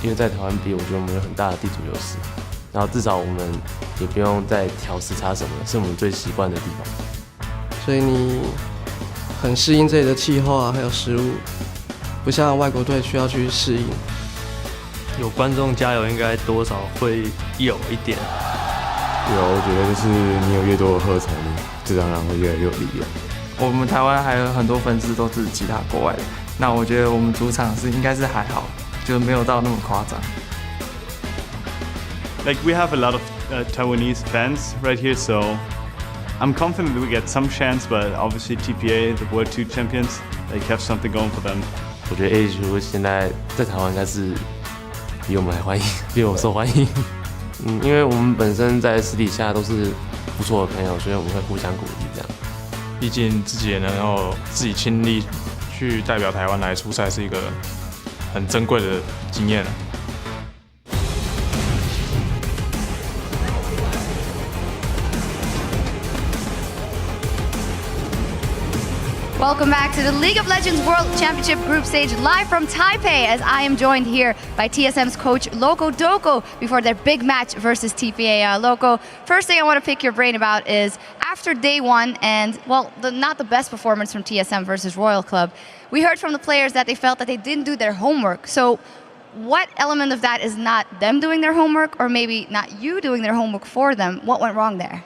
因为在台湾比，我觉得我们有很大的地主优势，然后至少我们也不用再调时差什么的，是我们最习惯的地方。所以你很适应这里的气候啊，还有食物，不像外国队需要去适应。有观众加油，应该多少会有一点。我觉得就是你有越多的喝彩，你这当然会越来越有力量。我们台湾还有很多粉丝都是其他国外的，那我觉得我们主场应该是还好，就没有到那么夸张。Like we have a lot of Taiwanese fans right here, so I'm confident that we get some chance. But obviously TPA, the World 2 champions, they have something going for them. 我觉得 AHU 现在在台湾应该是比我们还欢迎，比我们受欢迎。因为我们本身在私底下都是不错的朋友，所以我们会互相鼓励这样。毕竟自己也能够自己亲力去代表台湾来出赛，是一个很珍贵的经验。Welcome back to the League of Legends World Championship Group Stage, live from Taipei, as I am joined here by TSM's coach Loco Doko before their big match versus TPA. Loco, first thing I want to pick your brain about is after day one and, well, not the best performance from TSM versus Royal Club, we heard from the players that they felt that they didn't do their homework. So what element of that is not them doing their homework, or maybe not you doing their homework for them? What went wrong there?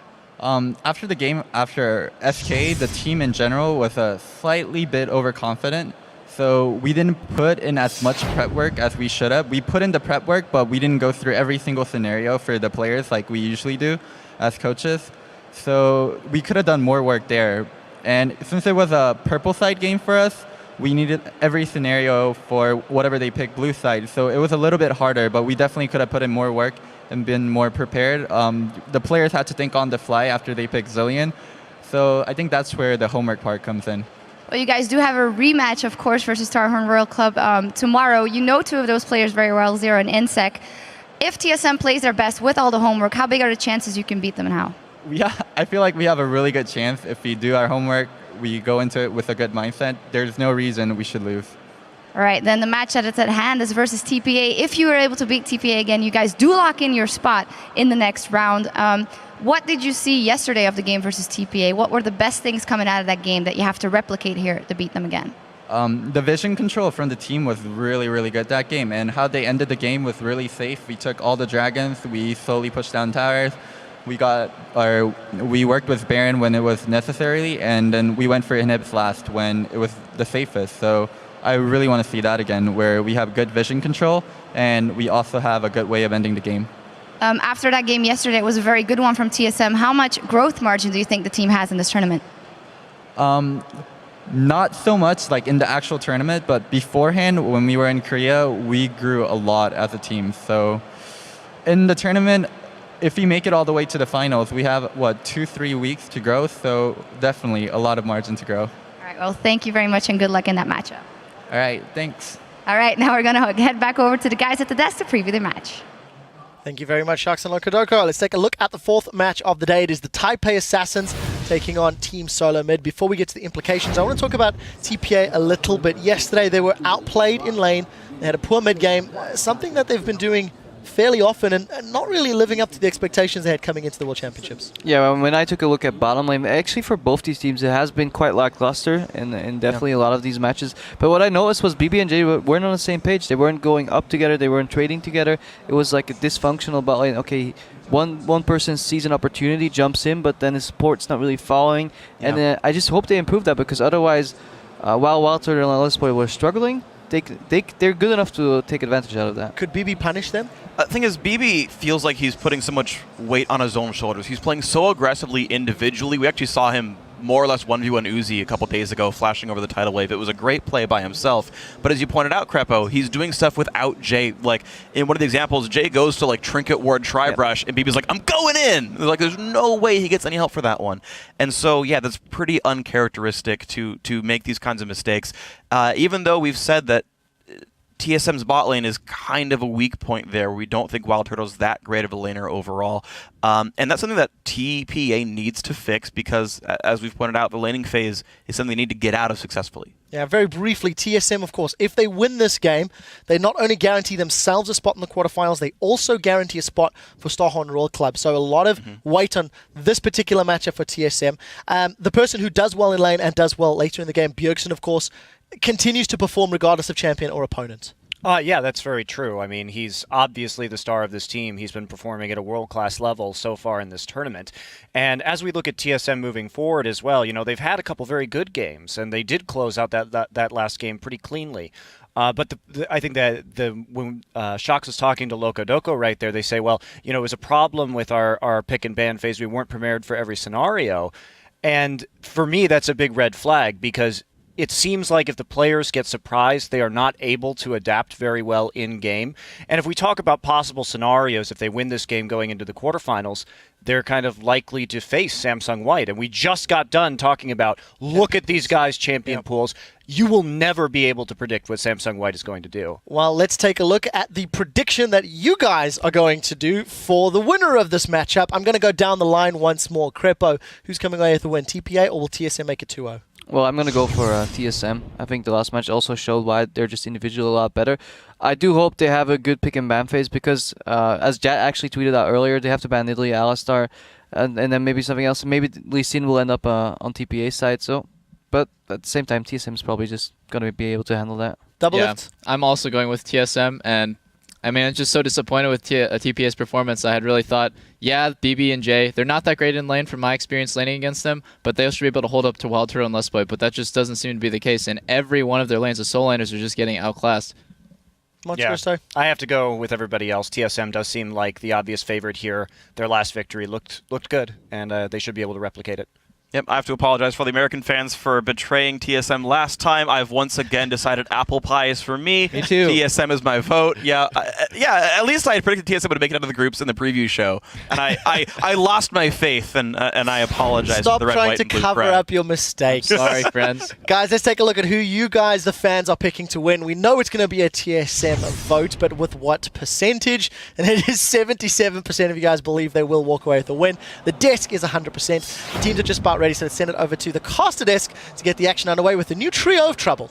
After the game, after SK, the team in general was a slightly bit overconfident. So we didn't put in as much prep work as we should have. We put in the prep work, but we didn't go through every single scenario for the players like we usually do as coaches. So we could have done more work there. And since it was a purple side game for us, we needed every scenario for whatever they picked blue side. So it was a little bit harder, but we definitely could have put in more work and been more prepared. The players had to think on the fly after they picked Zillion. So I think that's where the homework part comes in. Well, you guys do have a rematch, of course, versus Starhorn Royal Club tomorrow. You know two of those players very well, Zero and Insec. If TSM plays their best with all the homework, how big are the chances you can beat them and how? Yeah, I feel like we have a really good chance. If we do our homework, we go into it with a good mindset, there's no reason we should lose. All right, then the match that is at hand is versus TPA. If you were able to beat TPA again, you guys do lock in your spot in the next round. What did you see yesterday of the game versus TPA? What were the best things coming out of that game that you have to replicate here to beat them again? The vision control from the team was really, really good that game, and how they ended the game was really safe. We took all the dragons, we slowly pushed down towers. We worked with Baron when it was necessary, and then we went for inhibs last when it was the safest. So I really want to see that again, where we have good vision control, and we also have a good way of ending the game. After that game yesterday, it was a very good one from TSM. How much growth margin do you think the team has in this tournament? Not so much like in the actual tournament, but beforehand, when we were in Korea, we grew a lot as a team. So in the tournament, if we make it all the way to the finals, we have, 2-3 weeks to grow, so definitely a lot of margin to grow. All right, well, thank you very much and good luck in that matchup. All right, thanks. All right, now we're going to head back over to the guys at the desk to preview the match. Thank you very much, Sharks and Lokodoko. Let's take a look at the fourth match of the day. It is the Taipei Assassins taking on Team SoloMid. Before we get to the implications, I want to talk about TPA a little bit. Yesterday, they were outplayed in lane. They had a poor mid game, something that they've been doing fairly often and not really living up to the expectations they had coming into the World Championships. Yeah, when I took a look at bottom lane, actually for both these teams, it has been quite lackluster in definitely a lot of these matches. But what I noticed was BB and J weren't on the same page. They weren't going up together. They weren't trading together. It was like a dysfunctional bot lane. Okay, one person sees an opportunity, jumps in, but then his support's not really following. Yeah. And I just hope they improve that, because otherwise, while Walter and Lalisboy were struggling, they're good enough to take advantage out of that. Could BB punish them? The thing is, BB feels like he's putting so much weight on his own shoulders. He's playing so aggressively individually. We actually saw him more or less 1v1 Uzi a couple days ago, flashing over the tidal wave. It was a great play by himself. But as you pointed out, Crepo, he's doing stuff without Jay. Like, in one of the examples, Jay goes to, like, Trinket Ward Tri-Brush, and BB's like, I'm going in! Like, there's no way he gets any help for that one. And so, yeah, that's pretty uncharacteristic to make these kinds of mistakes. Even though we've said that TSM's bot lane is kind of a weak point there. We don't think Wild Turtle's that great of a laner overall. And that's something that TPA needs to fix because, as we've pointed out, the laning phase is something they need to get out of successfully. Yeah, very briefly, TSM, of course, if they win this game, they not only guarantee themselves a spot in the quarterfinals, they also guarantee a spot for Starhorn Royal Club. So a lot of weight on this particular matchup for TSM. The person who does well in lane and does well later in the game, Bjergsen, of course, continues to perform regardless of champion or opponent. Yeah, that's very true. I mean, he's obviously the star of this team. He's been performing at a world-class level so far in this tournament. And as we look at TSM moving forward as well, they've had a couple very good games, and they did close out that last game pretty cleanly. But I think that when Shox was talking to Loco Doco right there, they say, well, it was a problem with our pick and ban phase. We weren't prepared for every scenario. And for me, that's a big red flag because it seems like if the players get surprised, they are not able to adapt very well in-game. And if we talk about possible scenarios, if they win this game going into the quarterfinals, they're kind of likely to face Samsung White. And we just got done talking about, look at these guys' champion pools. You will never be able to predict what Samsung White is going to do. Well, let's take a look at the prediction that you guys are going to do for the winner of this matchup. I'm going to go down the line once more. Crepo, who's coming away with the win, TPA or will TSM make it 2-0? Well, I'm going to go for TSM. I think the last match also showed why they're just individually a lot better. I do hope they have a good pick and ban phase because, as Jat actually tweeted out earlier, they have to ban Italy, Alistar, and then maybe something else. Maybe Lee Sin will end up on TPA side. So, but at the same time, TSM is probably just going to be able to handle that. Double lift. I'm also going with TSM, and I mean, I'm just so disappointed with TPA's performance. I had really thought, yeah, BB and J, they're not that great in lane from my experience laning against them, but they should be able to hold up to Wild Turtle and Lustboy, but that just doesn't seem to be the case, and every one of their lanes, the solo laners, are just getting outclassed. I have to go with everybody else. TSM does seem like the obvious favorite here. Their last victory looked good, and they should be able to replicate it. Yep, I have to apologize for the American fans for betraying TSM last time. I've once again decided apple pie is for me. Me too. TSM is my vote. Yeah, at least I had predicted TSM would make it out of the groups in the preview show. And I lost my faith, and I apologize Stop for the red, trying white, to and blue cover crowd. up your mistakes. Sorry, friends. Guys, let's take a look at who you guys, the fans, are picking to win. We know it's going to be a TSM vote, but with what percentage? And it is 77% of you guys believe they will walk away with the win. The desk is 100%. The teams are just about ready, so let's send it over to the caster desk to get the action underway with the new trio of trouble.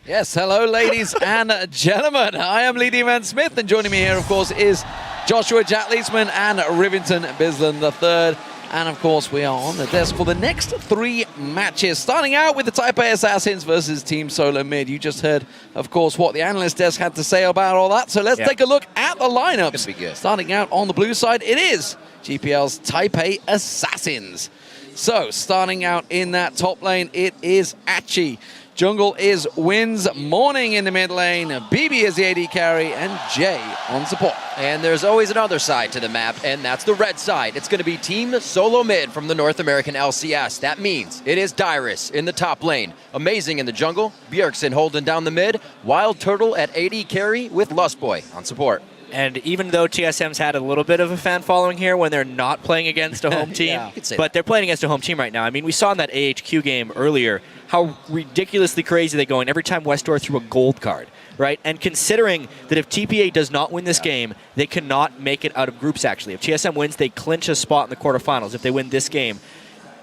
Yes, hello ladies and gentlemen. I am Lee D-Man Smith, and joining me here, of course, is Joshua Jatleesman and Rivington Bisland III. And of course, we are on the desk for the next 3 matches, starting out with the Taipei Assassins versus Team SoloMid. You just heard, of course, what the analyst desk had to say about all that. So let's take a look at the lineups. Starting out on the blue side, it is GPL's Taipei Assassins. So, starting out in that top lane, it is Achi. Jungle is Wins, Morning in the mid lane, BB is the AD carry, and Jay on support. And there's always another side to the map, and that's the red side. It's going to be Team SoloMid from the North American LCS. That means it is Dyrus in the top lane, Amazing in the jungle, Bjergsen holding down the mid, Wild Turtle at AD carry with Lustboy on support. And even though TSM's had a little bit of a fan following here when they're not playing against a home team, but they're playing against a home team right now. I mean, we saw in that AHQ game earlier how ridiculously crazy they go, and every time Westdoor threw a gold card, right? And considering that if TPA does not win this game, they cannot make it out of groups, actually. If TSM wins, they clinch a spot in the quarterfinals. If they win this game,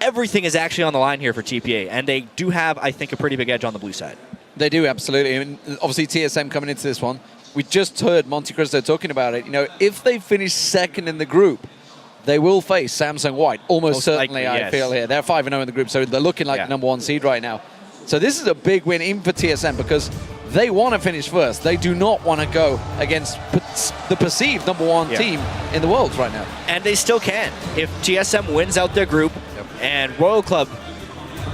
everything is actually on the line here for TPA, and they do have, I think, a pretty big edge on the blue side. They do, absolutely. I mean, obviously, TSM coming into this one, we just heard Monte Cristo talking about it. You know, if they finish second in the group, they will face Samsung White. Almost certainly, likely, I feel here. They're 5-0 in the group, so they're looking like the number 1 seed right now. So this is a big win even for TSM because they want to finish first. They do not want to go against the perceived number 1 team in the world right now. And they still can. If TSM wins out their group and Royal Club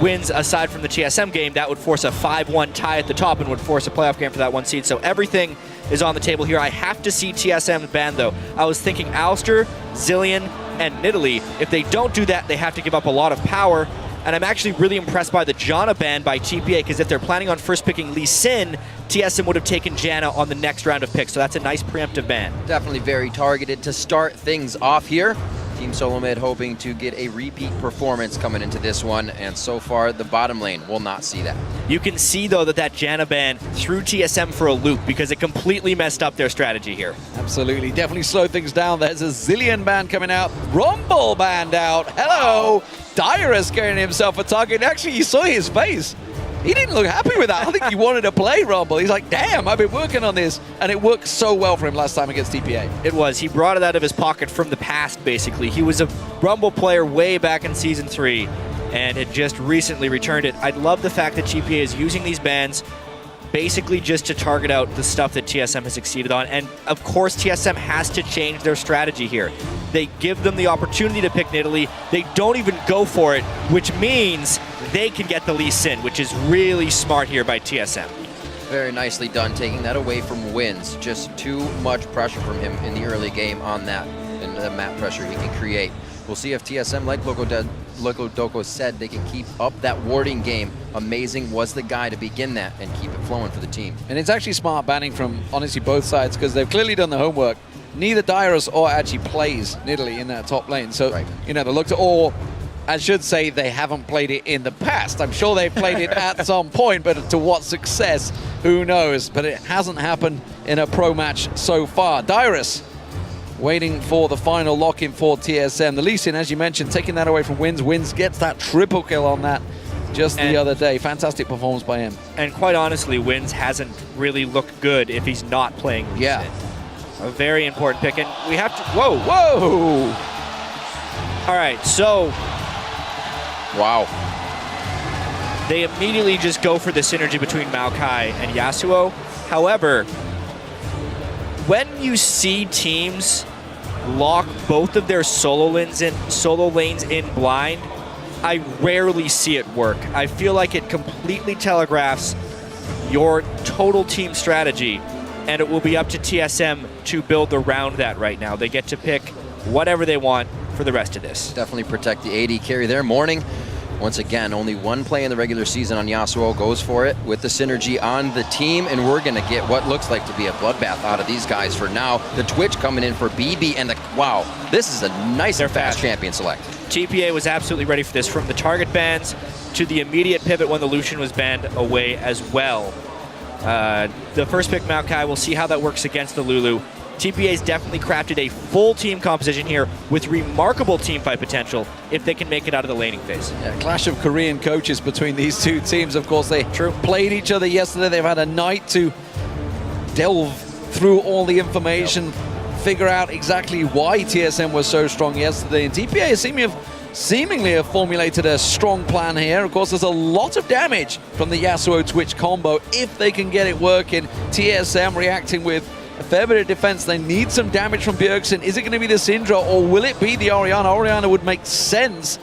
wins aside from the TSM game, that would force a 5-1 tie at the top and would force a playoff game for that 1 seed. So everything is on the table here. I have to see TSM ban, though. I was thinking Alistar, Zilean, and Nidalee. If they don't do that, they have to give up a lot of power. And I'm actually really impressed by the Janna ban by TPA, because if they're planning on first picking Lee Sin, TSM would have taken Janna on the next round of picks. So that's a nice preemptive ban. Definitely very targeted to start things off here. Team SoloMid hoping to get a repeat performance coming into this one, and so far the bottom lane will not see that. You can see, though, that Janna ban threw TSM for a loop because it completely messed up their strategy here. Absolutely, definitely slowed things down. There's a Zillion ban coming out, Rumble banned out. Hello, Dyrus getting himself a target. Actually, you saw his face. He didn't look happy with that. I think he wanted to play Rumble. He's like, damn, I've been working on this. And it worked so well for him last time against TPA. It was. He brought it out of his pocket from the past, basically. He was a Rumble player way back in Season 3 and had just recently returned it. I love the fact that TPA is using these bans basically just to target out the stuff that TSM has succeeded on. And, of course, TSM has to change their strategy here. They give them the opportunity to pick Nidalee. They don't even go for it, which means they can get the Lee Sin, which is really smart here by TSM. Very nicely done, taking that away from Wins. Just too much pressure from him in the early game on that, and the map pressure he can create. We'll see if TSM, like Loco Doko said, they can keep up that warding game. Amazing was the guy to begin that and keep it flowing for the team. And it's actually smart banning from, honestly, both sides, because they've clearly done the homework. Neither Dyrus or actually plays Nidalee in that top lane. So, you know, they looked at, or I should say they haven't played it in the past. I'm sure they've played it at some point, but to what success, who knows? But it hasn't happened in a pro match so far. Dyrus waiting for the final lock-in for TSM. The Lee Sin, as you mentioned, taking that away from Wins. Wins gets that triple kill on that just the other day. Fantastic performance by him. And quite honestly, Wins hasn't really looked good if he's not playing Lee Sin. A very important pick, and we have to... Whoa! Whoa! All right, so... Wow. They immediately just go for the synergy between Maokai and Yasuo. However, when you see teams lock both of their solo lanes in blind, I rarely see it work. I feel like it completely telegraphs your total team strategy, and it will be up to TSM to build around that right now. They get to pick whatever they want for the rest of this. Definitely protect the AD carry there. Morning, once again, only one play in the regular season on Yasuo, goes for it with the synergy on the team, and we're going to get what looks like to be a bloodbath out of these guys for now. The Twitch coming in for BB, and wow, this is a nice and fast champion select. TPA was absolutely ready for this, from the target bans to the immediate pivot when the Lucian was banned away as well. The first pick, Maokai, we'll see how that works against the Lulu. TPA's definitely crafted a full team composition here with remarkable team fight potential if they can make it out of the laning phase. Yeah, clash of Korean coaches between these two teams. Of course, they played each other yesterday. They've had a night to delve through all the information, figure out exactly why TSM was so strong yesterday. And TPA seemingly have formulated a strong plan here. Of course, there's a lot of damage from the Yasuo Twitch combo if they can get it working. TSM reacting with a fair bit of defense. They need some damage from Bjergsen. Is it going to be the Syndra, or will it be the Orianna? Orianna would make sense.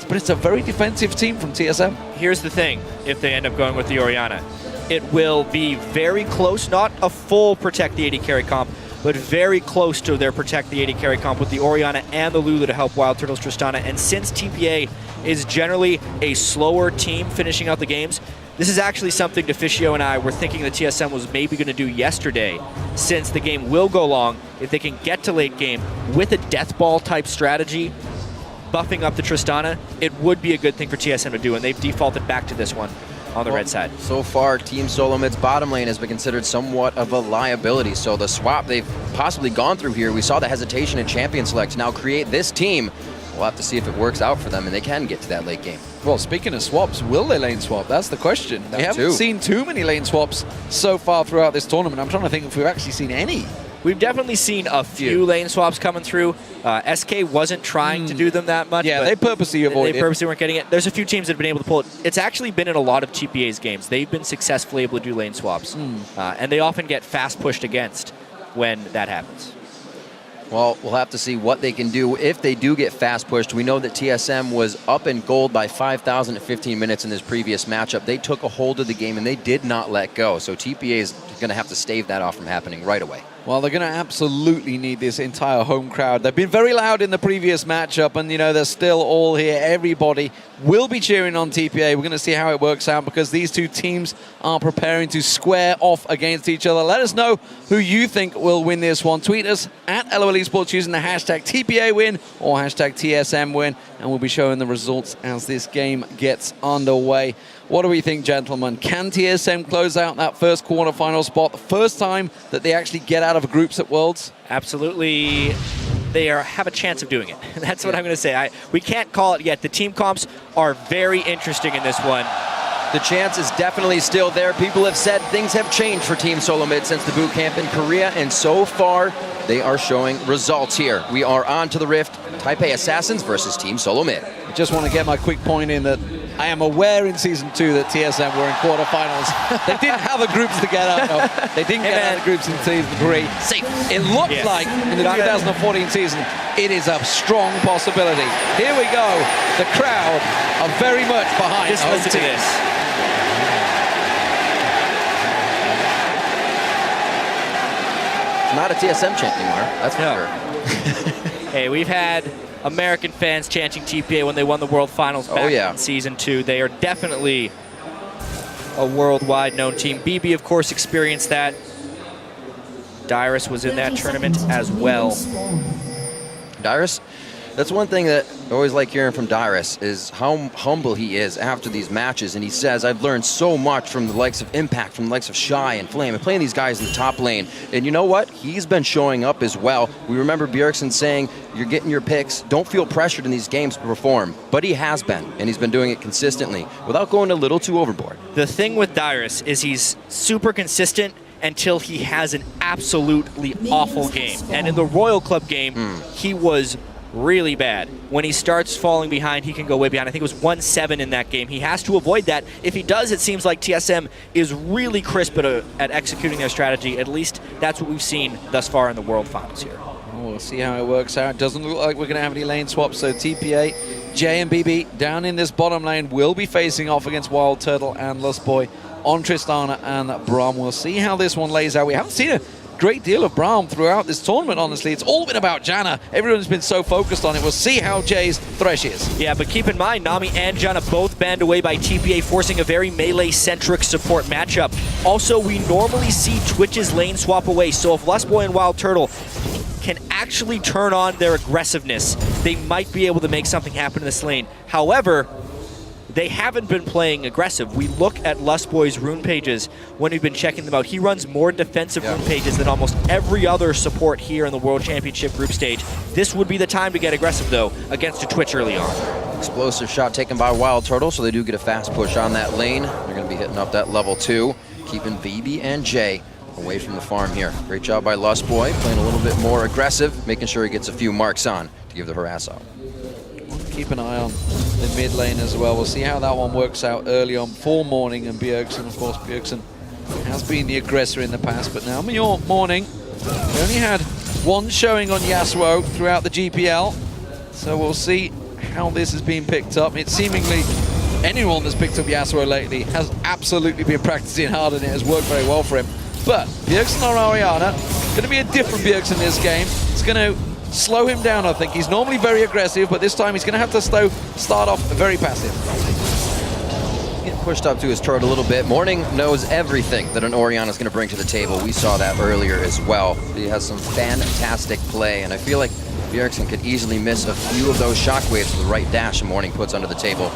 But it's a very defensive team from TSM. Here's the thing, if they end up going with the Orianna. It will be very close, not a full protect the AD carry comp, but very close to their protect the AD carry comp with the Orianna and the Lulu to help Wild Turtles Tristana. And since TPA is generally a slower team finishing out the games, this is actually something Deficio and I were thinking that TSM was maybe going to do yesterday, since the game will go long. If they can get to late game with a death ball type strategy, buffing up the Tristana, it would be a good thing for TSM to do, and they've defaulted back to this one on the red side. So far, Team SoloMid's bottom lane has been considered somewhat of a liability. So the swap they've possibly gone through here, we saw the hesitation in champion select now create this team. We'll have to see if it works out for them and they can get to that late game. Well, speaking of swaps, will they lane swap? That's the question. We haven't seen too many lane swaps so far throughout this tournament. I'm trying to think if we've actually seen any. We've definitely seen a few lane swaps coming through. SK wasn't trying to do them that much. Yeah, they purposely avoided it. They purposely weren't getting it. There's a few teams that have been able to pull it. It's actually been in a lot of TPA's games. They've been successfully able to do lane swaps. And they often get fast pushed against when that happens. Well, we'll have to see what they can do if they do get fast pushed. We know that TSM was up in gold by 5,000 at 15 minutes in this previous matchup. They took a hold of the game and they did not let go. So TPA is going to have to stave that off from happening right away. Well, they're going to absolutely need this entire home crowd. They've been very loud in the previous matchup, and, you know, they're still all here. Everybody will be cheering on TPA. We're going to see how it works out because these two teams are preparing to square off against each other. Let us know who you think will win this one. Tweet us at LOL Esports using the hashtag TPA win or hashtag TSM win, and we'll be showing the results as this game gets underway. What do we think, gentlemen? Can TSM close out that first quarterfinal spot, the first time that they actually get out of groups at Worlds? Absolutely. They have a chance of doing it. That's what I'm going to say. We can't call it yet. The team comps are very interesting in this one. The chance is definitely still there. People have said things have changed for Team SoloMid since the boot camp in Korea, and so far they are showing results here. We are on to the Rift. Taipei Assassins versus Team SoloMid. I just want to get my quick point in that I am aware in Season 2 that TSM were in quarterfinals. They didn't have the groups to get out of. They didn't get out of the groups in Season 3. It looks like in the 2014 season, it is a strong possibility. Here we go. The crowd are very much behind. Just listen to this. Not a TSM chant anymore, that's for sure. Hey, we've had American fans chanting TPA when they won the World Finals back in Season 2. They are definitely a worldwide known team. BB, of course, experienced that. Dyrus was in that tournament as well. Dyrus, that's one thing that I always like hearing from Dyrus is how humble he is after these matches. And he says, I've learned so much from the likes of Impact, from the likes of Shy and Flame, and playing these guys in the top lane. And you know what? He's been showing up as well. We remember Bjergsen saying, you're getting your picks. Don't feel pressured in these games to perform. But he has been, and he's been doing it consistently without going a little too overboard. The thing with Dyrus is he's super consistent until he has an absolutely awful game. And in the Royal Club game, he was really bad. When he starts falling behind, he can go way behind. I think it was 1-7 in that game. He has to avoid that. If he does, it seems like TSM is really crisp at executing their strategy. At least that's what we've seen thus far in the World Finals here. We'll see how it works out. Doesn't look like we're going to have any lane swaps, so TPA, J and BB down in this bottom lane will be facing off against Wild Turtle and Lustboy on Tristana and Braum. We'll see how this one lays out. We haven't seen a great deal of Braum throughout this tournament, honestly. It's all been about Janna. Everyone's been so focused on it. We'll see how Jay's Thresh is. Yeah, but keep in mind, Nami and Janna both banned away by TPA, forcing a very melee-centric support matchup. Also, we normally see Twitch's lane swap away, so if Lustboy and Wild Turtle can actually turn on their aggressiveness, they might be able to make something happen in this lane. However, they haven't been playing aggressive. We look at Lustboy's rune pages when we've been checking them out. He runs more defensive rune pages than almost every other support here in the World Championship group stage. This would be the time to get aggressive, though, against a Twitch early on. Explosive shot taken by Wild Turtle, so they do get a fast push on that lane. They're going to be hitting up that level 2, keeping BB and Jay away from the farm here. Great job by Lustboy, playing a little bit more aggressive, making sure he gets a few marks on to give the harass out. Keep an eye on the mid lane as well. We'll see how that one works out early on for Morning and Bjergsen. Of course, Bjergsen has been the aggressor in the past, but now Morning, they only had one showing on Yasuo throughout the GPL, so we'll see how this has been picked up. It's seemingly anyone that's picked up Yasuo lately has absolutely been practicing hard, and it has worked very well for him. But Bjergsen or Orianna, going to be a different Bjergsen this game. It's going to slow him down, I think. He's normally very aggressive, but this time he's going to have to start off very passive. Getting pushed up to his turret a little bit. Morning knows everything that an Orianna is going to bring to the table. We saw that earlier as well. He has some fantastic play, and I feel like Bjergsen could easily miss a few of those shockwaves with the right dash Morning puts under the table.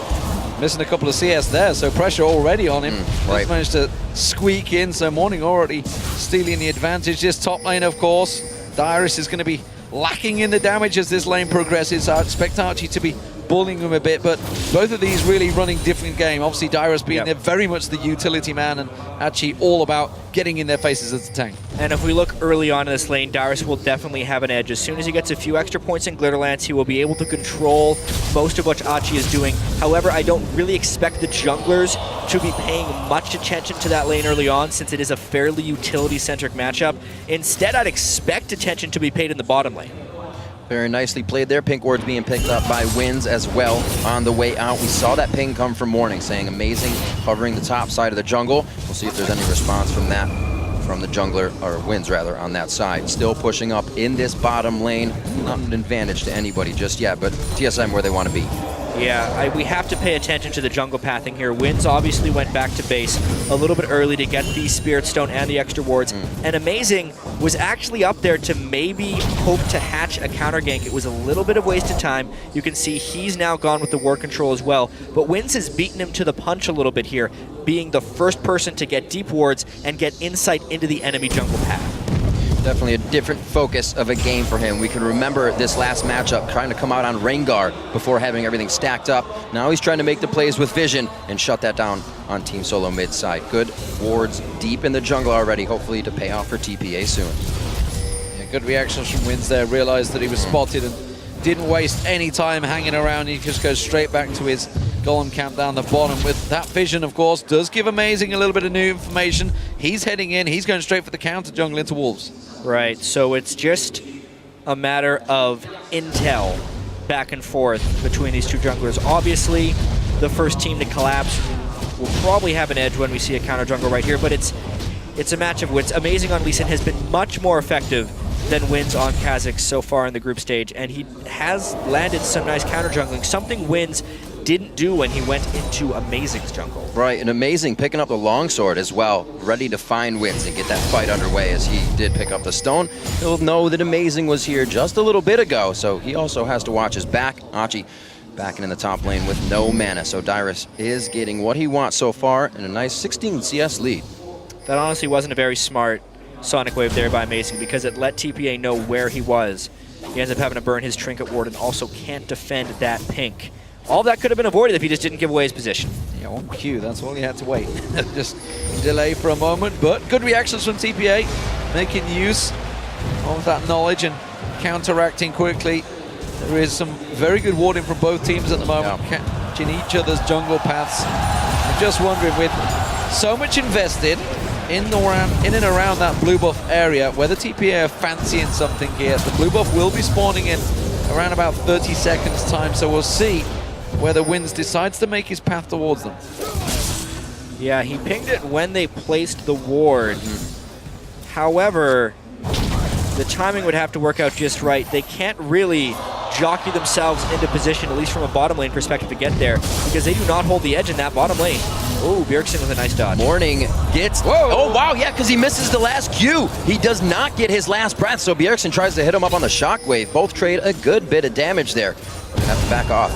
Missing a couple of CS there, so pressure already on him. Right. He's managed to squeak in, so Morning already stealing the advantage. This top lane, of course, Dyrus is going to be lacking in the damage as this lane progresses. I expect Archie to be bullying him a bit, but both of these really running different game. Obviously, Dyrus being there very much the utility man, and Archie all about getting in their faces as a tank. And if we look early on in this lane, Dyrus will definitely have an edge. As soon as he gets a few extra points in Glitterlands, he will be able to control most of what Archie is doing. However, I don't really expect the junglers to be paying much attention to that lane early on, since it is a fairly utility-centric matchup. Instead, I'd expect attention to be paid in the bottom lane. Very nicely played there. Pink wards being picked up by Wins as well on the way out. We saw that ping come from Morning, saying amazing, covering the top side of the jungle. We'll see if there's any response from that from the jungler, or Wins rather, on that side. Still pushing up in this bottom lane. Not an advantage to anybody just yet, but TSM where they want to be. Yeah, we have to pay attention to the jungle pathing here. Wins obviously went back to base a little bit early to get the Spirit Stone and the extra wards. And Amazing was actually up there to maybe hope to hatch a counter gank. It was a little bit of wasted time. You can see he's now gone with the ward control as well. But Wins has beaten him to the punch a little bit here, being the first person to get deep wards and get insight into the enemy jungle path. Definitely a different focus of a game for him. We can remember this last matchup trying to come out on Rengar before having everything stacked up. Now he's trying to make the plays with vision and shut that down on Team SoloMid side. Good wards deep in the jungle already, hopefully to pay off for TPA soon. Yeah, good reactions from Wins there. Realized that he was spotted and didn't waste any time hanging around. He just goes straight back to his golem camp down the bottom. With that vision, of course, does give Amazing a little bit of new information. He's heading in. He's going straight for the counter jungle into Wolves. Right, so it's just a matter of intel back and forth between these two junglers. Obviously, the first team to collapse will probably have an edge when we see a counter jungle right here, but it's a match of wits. Amazing on Lee Sin has been much more effective than Wins on Kha'Zix so far in the group stage, and he has landed some nice counter jungling, something Wins didn't do when he went into Amazing's jungle. Right, and Amazing picking up the longsword as well, ready to find Wins and get that fight underway as he did pick up the stone. He'll know that Amazing was here just a little bit ago, so he also has to watch his back. Achi backing in the top lane with no mana, so Dyrus is getting what he wants so far and a nice 16 CS lead. That honestly wasn't a very smart Sonic Wave there by Amazing because it let TPA know where he was. He ends up having to burn his Trinket Ward and also can't defend that pink. All that could have been avoided if he just didn't give away his position. Yeah, on cue, that's all he had to wait. Just delay for a moment, but good reactions from TPA, making use of that knowledge and counteracting quickly. There is some very good warding from both teams at the moment, catching each other's jungle paths. I'm just wondering, with so much invested in and around that blue buff area, whether TPA are fancying something here. The blue buff will be spawning in around about 30 seconds time, so we'll see whether Wins decides to make his path towards them. Yeah, he pinged it when they placed the ward. However, the timing would have to work out just right. They can't really jockey themselves into position, at least from a bottom lane perspective, to get there, because they do not hold the edge in that bottom lane. Oh, Bjergsen with a nice dodge. Morning gets... Whoa! Oh, wow, yeah, because he misses the last Q. He does not get his last breath, so Bjergsen tries to hit him up on the shockwave. Both trade a good bit of damage there. Have to back off.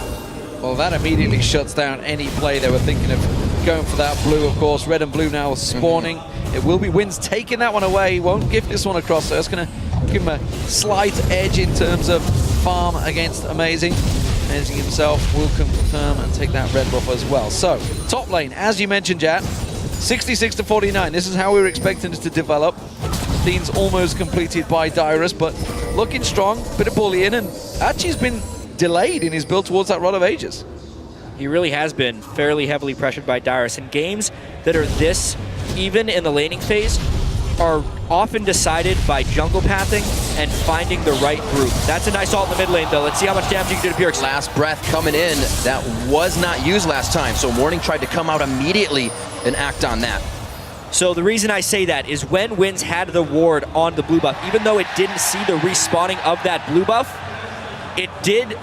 Well, that immediately shuts down any play. They were thinking of going for that blue, of course. Red and blue now spawning. It will be Wins taking that one away. He won't give this one across, so that's going to give him a slight edge in terms of farm against Amazing. Amazing himself will confirm and take that red buff as well. So, top lane, as you mentioned, Jat, 66 to 49. This is how we were expecting this to develop. Scene's almost completed by Dyrus, but looking strong, bit of bullying, and Achi's been delayed in his build towards that Rod of Ages. He really has been fairly heavily pressured by Dyrus, and games that are this even in the laning phase are often decided by jungle pathing and finding the right group. That's a nice ult in the mid lane, though. Let's see how much damage you can do to Bjergsen. Last breath coming in. That was not used last time, so Morning tried to come out immediately and act on that. So the reason I say that is when Wins had the ward on the blue buff, even though it didn't see the respawning of that blue buff, it did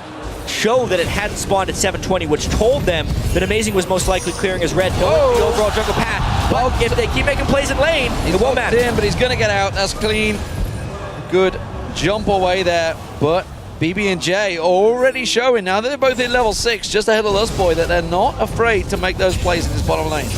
show that it hadn't spawned at 720, which told them that Amazing was most likely clearing his red, knowing the overall jungle path. But if they keep making plays in lane, it won't matter. In, but he's going to get out. That's clean. Good jump away there. But BB&J already showing, now that they're both in level 6, just ahead of Lustboy, that they're not afraid to make those plays in this bottom lane.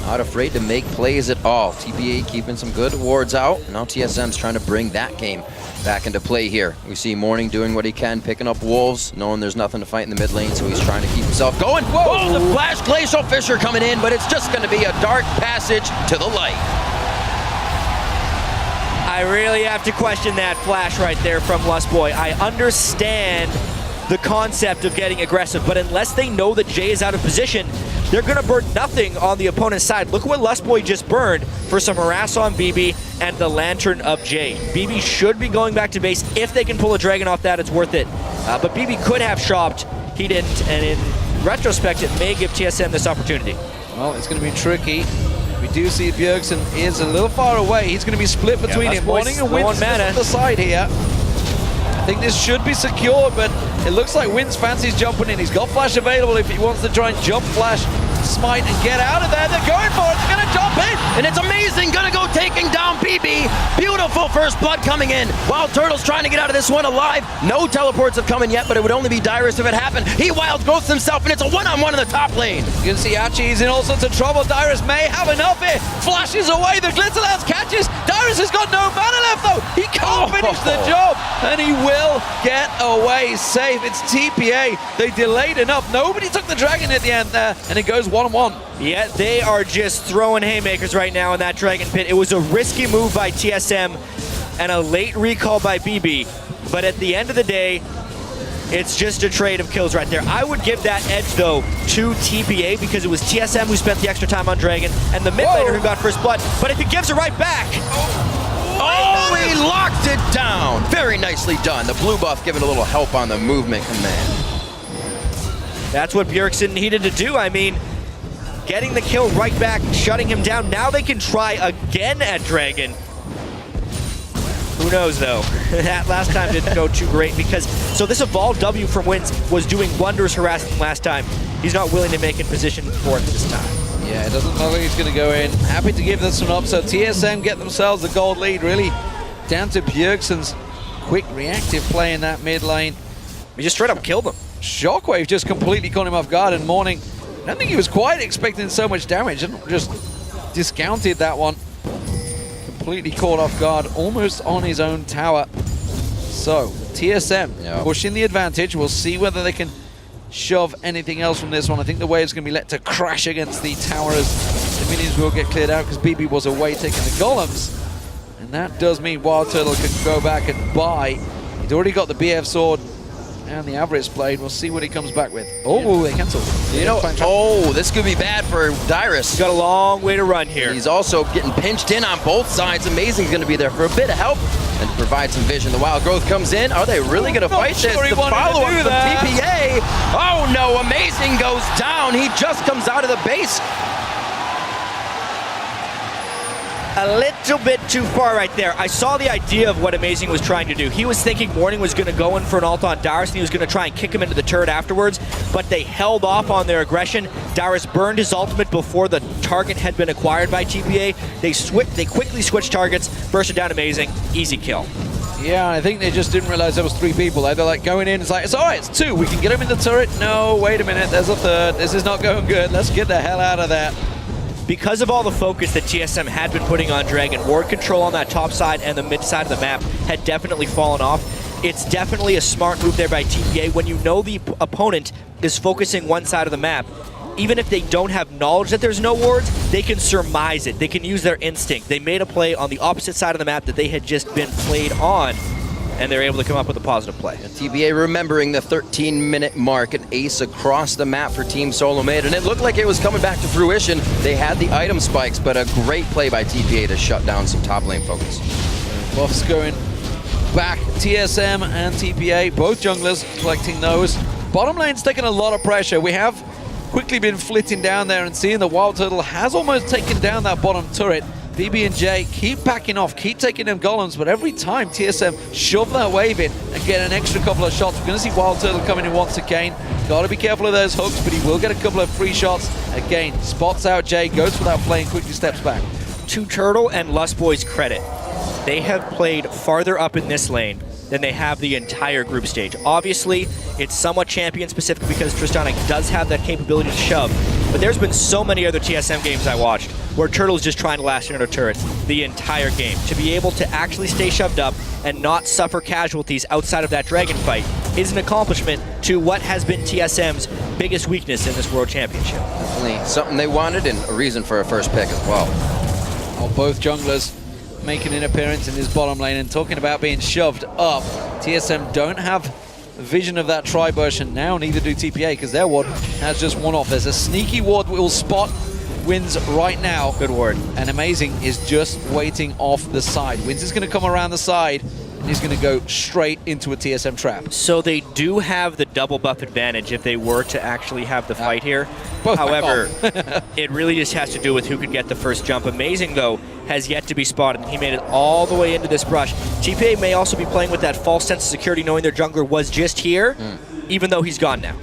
Not afraid to make plays at all. TPA keeping some good wards out. Now TSM's trying to bring that game back into play here. We see Morning doing what he can, picking up wolves, knowing there's nothing to fight in the mid lane, so he's trying to keep himself going. Whoa, the flash Glacial Fissure coming in, but it's just going to be a dark passage to the light. I really have to question that flash right there from Lustboy. I understand the concept of getting aggressive, but unless they know that Jay is out of position, they're going to burn nothing on the opponent's side. Look what Lustboy just burned for some harass on BB and the Lantern of Jay. BB should be going back to base. If they can pull a dragon off that, it's worth it. But BB could have shopped. He didn't, and in retrospect, it may give TSM this opportunity. Well, it's going to be tricky. We do see Bjergsen is a little far away. He's going to be split between him. Morning and Wins on the side here. I think this should be secure, but it looks like Wins fancies jumping in. He's got Flash available if he wants to try and jump Flash, smite, and get out of there. They're going for it. They're going to jump in. And it's amazing. Gonna go taking down BB. Beautiful first blood coming in. Wild Turtle's trying to get out of this one alive. No teleports have come in yet, but it would only be Dyrus if it happened. He wild growths himself, and it's a one-on-one in the top lane. You can see Archie's in all sorts of trouble. Dyrus may have enough here. Flashes away. The Glitter Lance catches. Dyrus has got no mana left, though. He can't finish the job, and he will get away safe. It's TPA. They delayed enough. Nobody took the dragon at the end there, and it goes 1-on-1. Yeah, they are just throwing haymakers right now in that Dragon Pit. It was a risky move by TSM and a late recall by BB, but at the end of the day, it's just a trade of kills right there. I would give that edge, though, to TPA because it was TSM who spent the extra time on Dragon and the mid laner who got first blood, but if he gives it right back. Oh, he locked it down. Very nicely done. The blue buff giving a little help on the movement command. That's what Bjergsen needed to do. I mean, getting the kill right back, shutting him down. Now they can try again at Dragon. Who knows, though? That last time didn't go too great because... So this evolved W from Wins was doing wonders harassing last time. He's not willing to make in position for it this time. Yeah, it doesn't look like he's going to go in. Happy to give this one up. So TSM get themselves the gold lead, really down to Bjergsen's quick reactive play in that mid lane. He just straight up killed him. Shockwave just completely caught him off guard, and Morning, I don't think he was quite expecting so much damage, and just discounted that one. Completely caught off guard, almost on his own tower. So, TSM pushing the advantage. We'll see whether they can shove anything else from this one. I think the wave's going to be let to crash against the tower as the minions will get cleared out because BB was away taking the golems. And that does mean Wild Turtle can go back and buy. He'd already got the BF sword and the Avarice blade. We'll see what he comes back with. Oh, they cancelled. You know, oh, this could be bad for Dyrus. He's got a long way to run here. He's also getting pinched in on both sides. Amazing's going to be there for a bit of help and provide some vision. The Wild Growth comes in. Are they really going to fight this? The follow-up from TPA. Oh, no. Amazing goes down. He just comes out of the base. A little bit too far right there. I saw the idea of what Amazing was trying to do. He was thinking Morning was going to go in for an ult on Dyrus and he was going to try and kick him into the turret afterwards, but they held off on their aggression. Dyrus burned his ultimate before the target had been acquired by TPA. They quickly switched targets, bursted down Amazing, easy kill. Yeah, I think they just didn't realize there was 3 people. They're like going in, it's like, it's all right, it's 2. We can get him in the turret. No, wait a minute, there's a 3rd. This is not going good. Let's get the hell out of there. Because of all the focus that TSM had been putting on Dragon, ward control on that top side and the mid side of the map had definitely fallen off. It's definitely a smart move there by TPA. When you know the opponent is focusing one side of the map, even if they don't have knowledge that there's no wards, they can surmise it. They can use their instinct. They made a play on the opposite side of the map that they had just been played on, and they're able to come up with a positive play. And TPA remembering the 13-minute mark, an ace across the map for Team SoloMid, and it looked like it was coming back to fruition. They had the item spikes, but a great play by TPA to shut down some top lane focus. Buffs going back. TSM and TPA, both junglers collecting those. Bottom lane's taking a lot of pressure. We have quickly been flitting down there and seeing the Wild Turtle has almost taken down that bottom turret. BB and J keep backing off, keep taking them golems, but every time TSM shove that wave in and get an extra couple of shots, we're going to see Wild Turtle coming in once again. Got to be careful of those hooks, but he will get a couple of free shots. Again, spots out J, goes for that play and quickly steps back. To Turtle and Lust Boy's credit, they have played farther up in this lane than they have the entire group stage. Obviously, it's somewhat champion-specific because Tristana does have that capability to shove, but there's been so many other TSM games I watched where Turtle's just trying to last in a turret the entire game. To be able to actually stay shoved up and not suffer casualties outside of that dragon fight is an accomplishment to what has been TSM's biggest weakness in this World Championship. Definitely something they wanted and a reason for a first pick as well. Oh, both junglers making an appearance in this bottom lane and talking about being shoved up. TSM don't have vision of that tri-bush, and now neither do TPA because their ward has just one off. There's a sneaky ward that will spot Wins right now. Good ward. And Amazing is just waiting off the side. Wins is going to come around the side. and he's going to go straight into a TSM trap. So they do have the double buff advantage if they were to actually have the fight here. Both However, it really just has to do with who could get the first jump. Amazing, though, has yet to be spotted. He made it all the way into this brush. TPA may also be playing with that false sense of security, knowing their jungler was just here, even though he's gone now.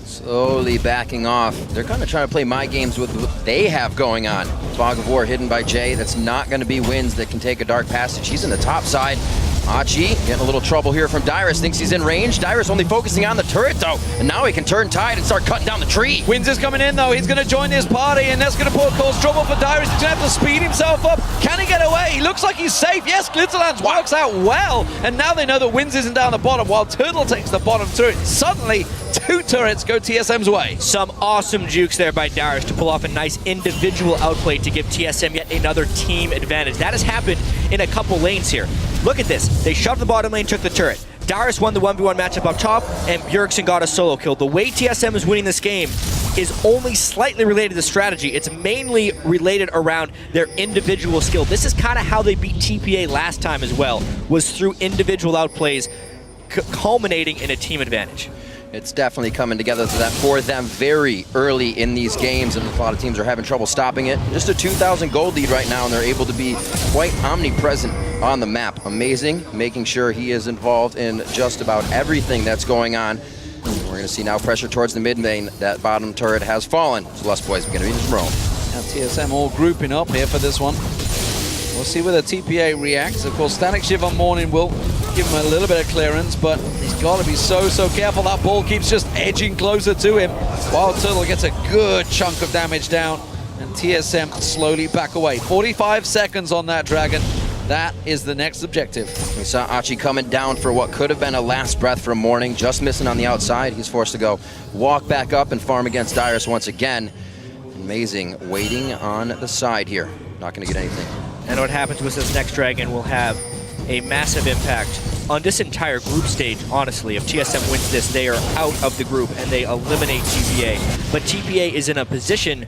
Slowly backing off. They're kind of trying to play my games with what they have going on. Fog of War hidden by Jay. That's not going to be wins that can take a dark passage. He's in the top side. Achi getting a little trouble here from Dyrus. Thinks he's in range. Dyrus only focusing on the turret, though. And now he can turn tide and start cutting down the tree. Wins is coming in, though. He's going to join this party, and that's going to cause trouble for Dyrus. He's going to have to speed himself up. Can he get away? He looks like he's safe. Yes, Glitterlands works out well. And now they know that Wins isn't down the bottom, while Turtle takes the bottom turret. Suddenly, 2 turrets go TSM's way. Some awesome jukes there by Dyrus to pull off a nice individual outplay to give TSM yet another team advantage. That has happened in a couple lanes here. Look at this. They shoved the bottom lane, took the turret. Dyrus won the 1v1 matchup up top, and Bjergsen got a solo kill. The way TSM is winning this game is only slightly related to strategy. It's mainly related around their individual skill. This is kind of how they beat TPA last time as well, was through individual outplays, culminating in a team advantage. It's definitely coming together for them very early in these games, and a lot of teams are having trouble stopping it. Just a 2,000 gold lead right now, and they're able to be quite omnipresent on the map. Amazing, making sure he is involved in just about everything that's going on. We're going to see now pressure towards the mid lane. That bottom turret has fallen. So Lust Boys are going to be in Rome. Now TSM all grouping up here for this one. We'll see where the TPA reacts. Of course, Static Shiv on Morning will give him a little bit of clearance, but he's got to be so careful. That ball keeps just edging closer to him, while Turtle gets a good chunk of damage down, and TSM slowly back away. 45 seconds on that Dragon. That is the next objective. We saw Achi coming down for what could have been a last breath from Morning, just missing on the outside. He's forced to go walk back up and farm against Dyrus once again. Amazing, waiting on the side here. Not going to get anything. And what happens with this next Dragon will have a massive impact on this entire group stage, honestly. If TSM wins this, they are out of the group and they eliminate TPA. But TPA is in a position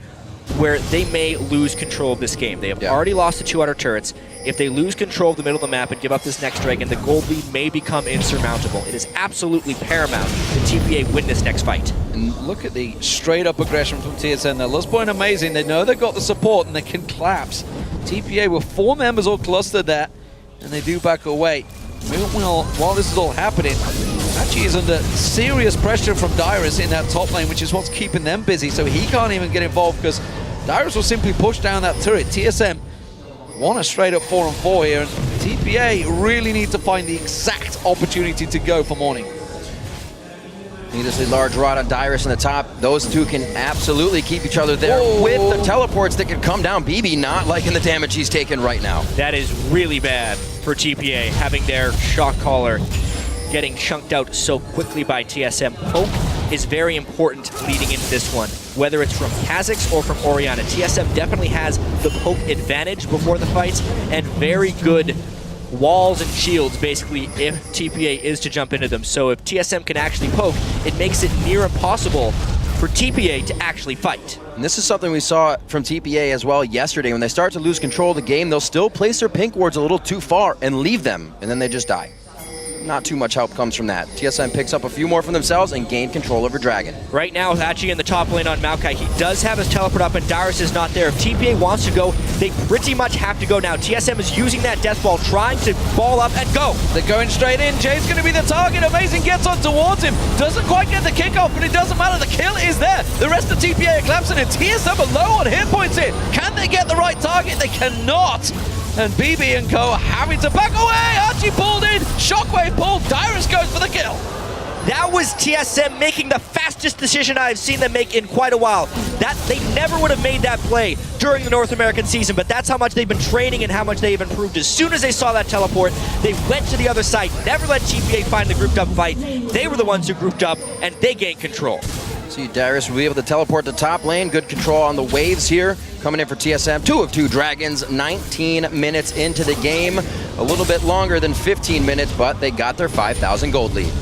where they may lose control of this game. They have already lost the 2 outer turrets. If they lose control of the middle of the map and give up this next Dragon, the gold lead may become insurmountable. It is absolutely paramount that TPA win this next fight. And look at the straight-up aggression from TSM there. Lust Point amazing. They know they've got the support and they can collapse. TPA with 4 members all clustered there, and they do back away. Meanwhile, while this is all happening, Achi is under serious pressure from Dyrus in that top lane, which is what's keeping them busy, so he can't even get involved because Dyrus will simply push down that turret. TSM want a straight-up 4-on-4 here, and TPA really need to find the exact opportunity to go for Morning. Needlessly large rod on Dyrus in the top. Those two can absolutely keep each other there with the teleports that can come down. BB not liking the damage he's taking right now. That is really bad for TPA, having their shock collar getting chunked out so quickly by TSM. Poke is very important leading into this one, whether it's from Kha'Zix or from Orianna. TSM definitely has the poke advantage before the fights, and very good walls and shields, basically, if TPA is to jump into them. So if TSM can actually poke, it makes it near impossible for TPA to actually fight. And this is something we saw from TPA as well yesterday. When they start to lose control of the game, they'll still place their pink wards a little too far and leave them, and then they just die. Not too much help comes from that. TSM picks up a few more for themselves and gain control over Dragon. Right now, Hachi in the top lane on Maokai. He does have his teleport up, and Dyrus is not there. If TPA wants to go, they pretty much have to go now. TSM is using that death ball, trying to ball up and go. They're going straight in. Jay's going to be the target. Amazing gets on towards him. Doesn't quite get the kickoff, but it doesn't matter. The kill is there. The rest of TPA are collapsing, and TSM are low on hit points here. Can they get the right target? They cannot. And BB and co are having to back away. Archie pulled in. Shockwave pulled. Dyrus goes for the kill. That was TSM making the fastest decision I've seen them make in quite a while. That they never would have made that play during the North American season, but that's how much they've been training and how much they've improved. As soon as they saw that teleport, they went to the other side, never let TPA find the grouped up fight. They were the ones who grouped up, and they gained control. See, Dyrus will be able to teleport to top lane. Good control on the waves here. Coming in for TSM, 2 of 2 Dragons, 19 minutes into the game. A little bit longer than 15 minutes, but they got their 5,000 gold lead.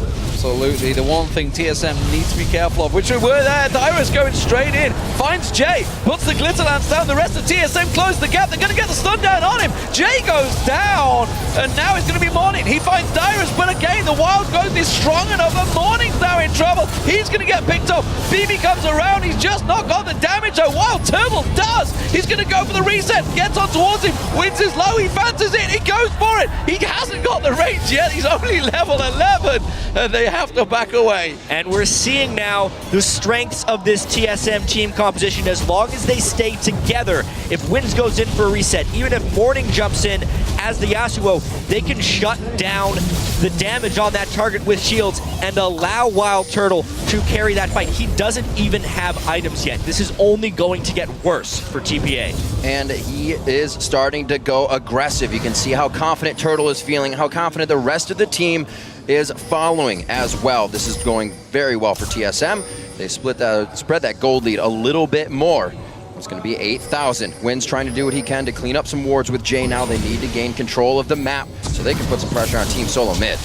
Absolutely. The one thing TSM needs to be careful of, which we were there. Dyrus going straight in, finds Jay, puts the glitter lance down. The rest of TSM close the gap. They're going to get the stun down on him. Jay goes down, and now it's going to be Morning. He finds Dyrus, but again, the wild growth is strong enough, and Morning's now in trouble. He's going to get picked up. BB comes around. He's just not got the damage. A Wild Turtle does. He's going to go for the reset. Gets on towards him. Wins his low. He fancies it. He goes for it. He hasn't got the range yet. He's only level 11, and they have to back away. And we're seeing now the strengths of this TSM team composition. As long as they stay together, if Wins goes in for a reset, even if Morning jumps in as the Yasuo, they can shut down the damage on that target with shields and allow Wild Turtle to carry that fight. He doesn't even have items yet. This is only going to get worse for TPA. And he is starting to go aggressive. You can see how confident Turtle is feeling, how confident the rest of the team is following as well. This is going very well for TSM. They spread that gold lead a little bit more. It's going to be 8,000. Wynn's trying to do what he can to clean up some wards with Jay. Now they need to gain control of the map so they can put some pressure on Team SoloMid.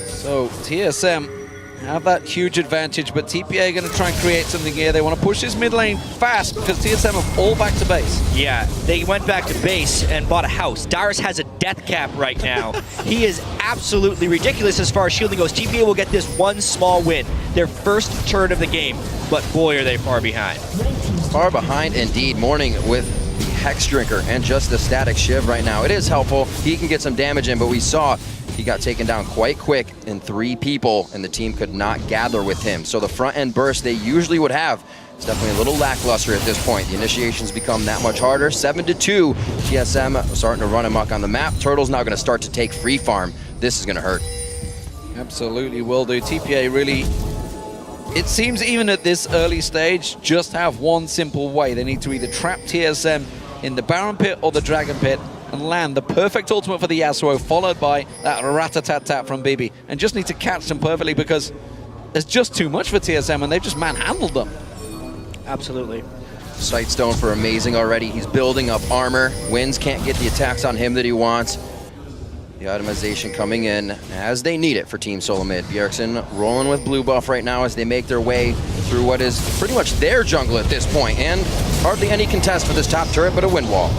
So TSM have that huge advantage, but TPA are going to try and create something here. They want to push this mid lane fast because TSM are all back to base. Yeah, they went back to base and bought a house. Dyrus has a death cap right now. He is absolutely ridiculous as far as shielding goes. TPA will get this one small win, their first turn of the game, but boy, are they far behind. Far behind indeed. Morning with the Hex Drinker and just the static Shiv right now. It is helpful. He can get some damage in, but we saw he got taken down quite quick in 3 people, and the team could not gather with him. So the front-end burst they usually would have is definitely a little lackluster at this point. The initiations become that much harder. 7-2, TSM starting to run amok on the map. Turtle's now going to start to take free farm. This is going to hurt. Absolutely will do. TPA really, it seems even at this early stage, just have one simple way. They need to either trap TSM in the Baron Pit or the Dragon Pit and land the perfect ultimate for the Yasuo, followed by that rat-a-tat-tat from BB. And just need to catch them perfectly because there's just too much for TSM and they've just manhandled them. Absolutely. Sightstone for amazing already. He's building up armor. Wynn's can't get the attacks on him that he wants. The itemization coming in as they need it for Team SoloMid. Bjergsen rolling with blue buff right now as they make their way through what is pretty much their jungle at this point, and hardly any contest for this top turret but a wind wall.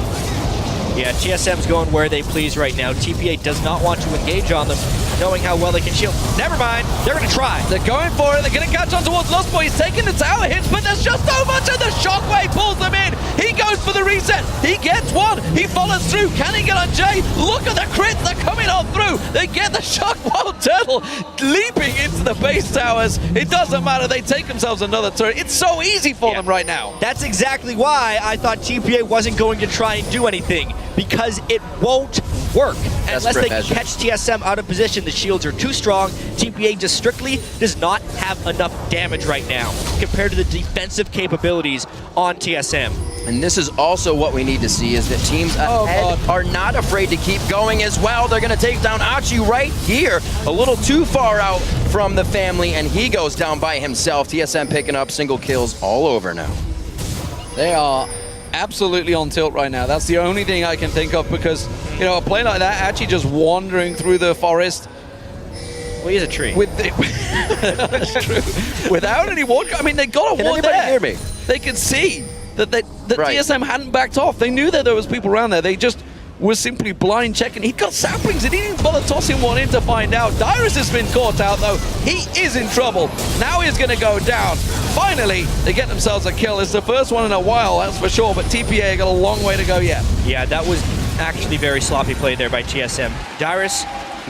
Yeah, TSM's going where they please right now. TPA does not want to engage on them, knowing how well they can shield. Never mind, they're going to try. They're going for it. They're going to catch on towards Lost Boy. He's taking the tower hits, but there's just so much, and the shockwave pulls them in. He goes for the reset. He gets one. He follows through. Can he get on Jay? Look at the crits. They're coming on through. They get the shock Wild Turtle leaping into the base towers. It doesn't matter. They take themselves another turret. It's so easy for them right now. That's exactly why I thought TPA wasn't going to try and do anything, because it won't work unless they can catch TSM out of position. The shields are too strong. TPA just strictly does not have enough damage right now compared to the defensive capabilities on TSM. And this is also what we need to see, is that teams ahead are not afraid to keep going as well. They're going to take down Achi right here, a little too far out from the family, and he goes down by himself. TSM picking up single kills all over now. They are absolutely on tilt right now. That's the only thing I can think of, because, you know, a play like that, actually just wandering through the forest. Well, he's a tree. That's true. Without any ward, I mean, they got a ward there. Hear me? They could see that TSM hadn't backed off. They knew that there was people around there. They just was simply blind checking. He'd got saplings. He didn't even bother tossing one in to find out. Dyrus has been caught out, though. He is in trouble. Now he's going to go down. Finally, they get themselves a kill. It's the first one in a while, that's for sure, but TPA got a long way to go yet. Yeah, that was actually very sloppy play there by TSM. Dyrus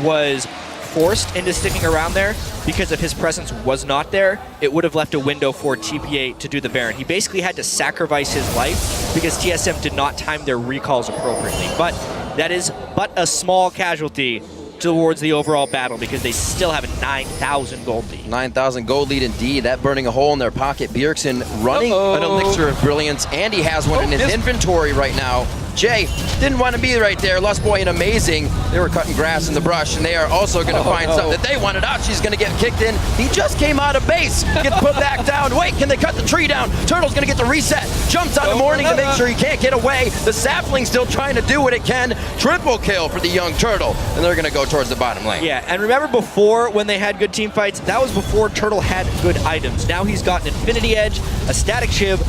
was forced into sticking around there because if his presence was not there, it would have left a window for TPA to do the Baron. He basically had to sacrifice his life because TSM did not time their recalls appropriately. But that is but a small casualty towards the overall battle because they still have a 9,000 gold lead. 9,000 gold lead indeed. That burning a hole in their pocket. Bjergsen running an elixir of brilliance, and he has one in his inventory right now. Jay didn't want to be right there. Lustboy and Amazing, they were cutting grass in the brush, and they are also going to find something that they wanted. She's going to get kicked in. He just came out of base, gets put back down. Wait, can they cut the tree down? Turtle's going to get the reset. Jumps on the morning to make sure he can't get away. The Sapling's still trying to do what it can. Triple kill for the young Turtle, and they're going to go towards the bottom lane. Yeah, and remember before when they had good team fights, that was before Turtle had good items. Now he's got an Infinity Edge, a Static Shiv,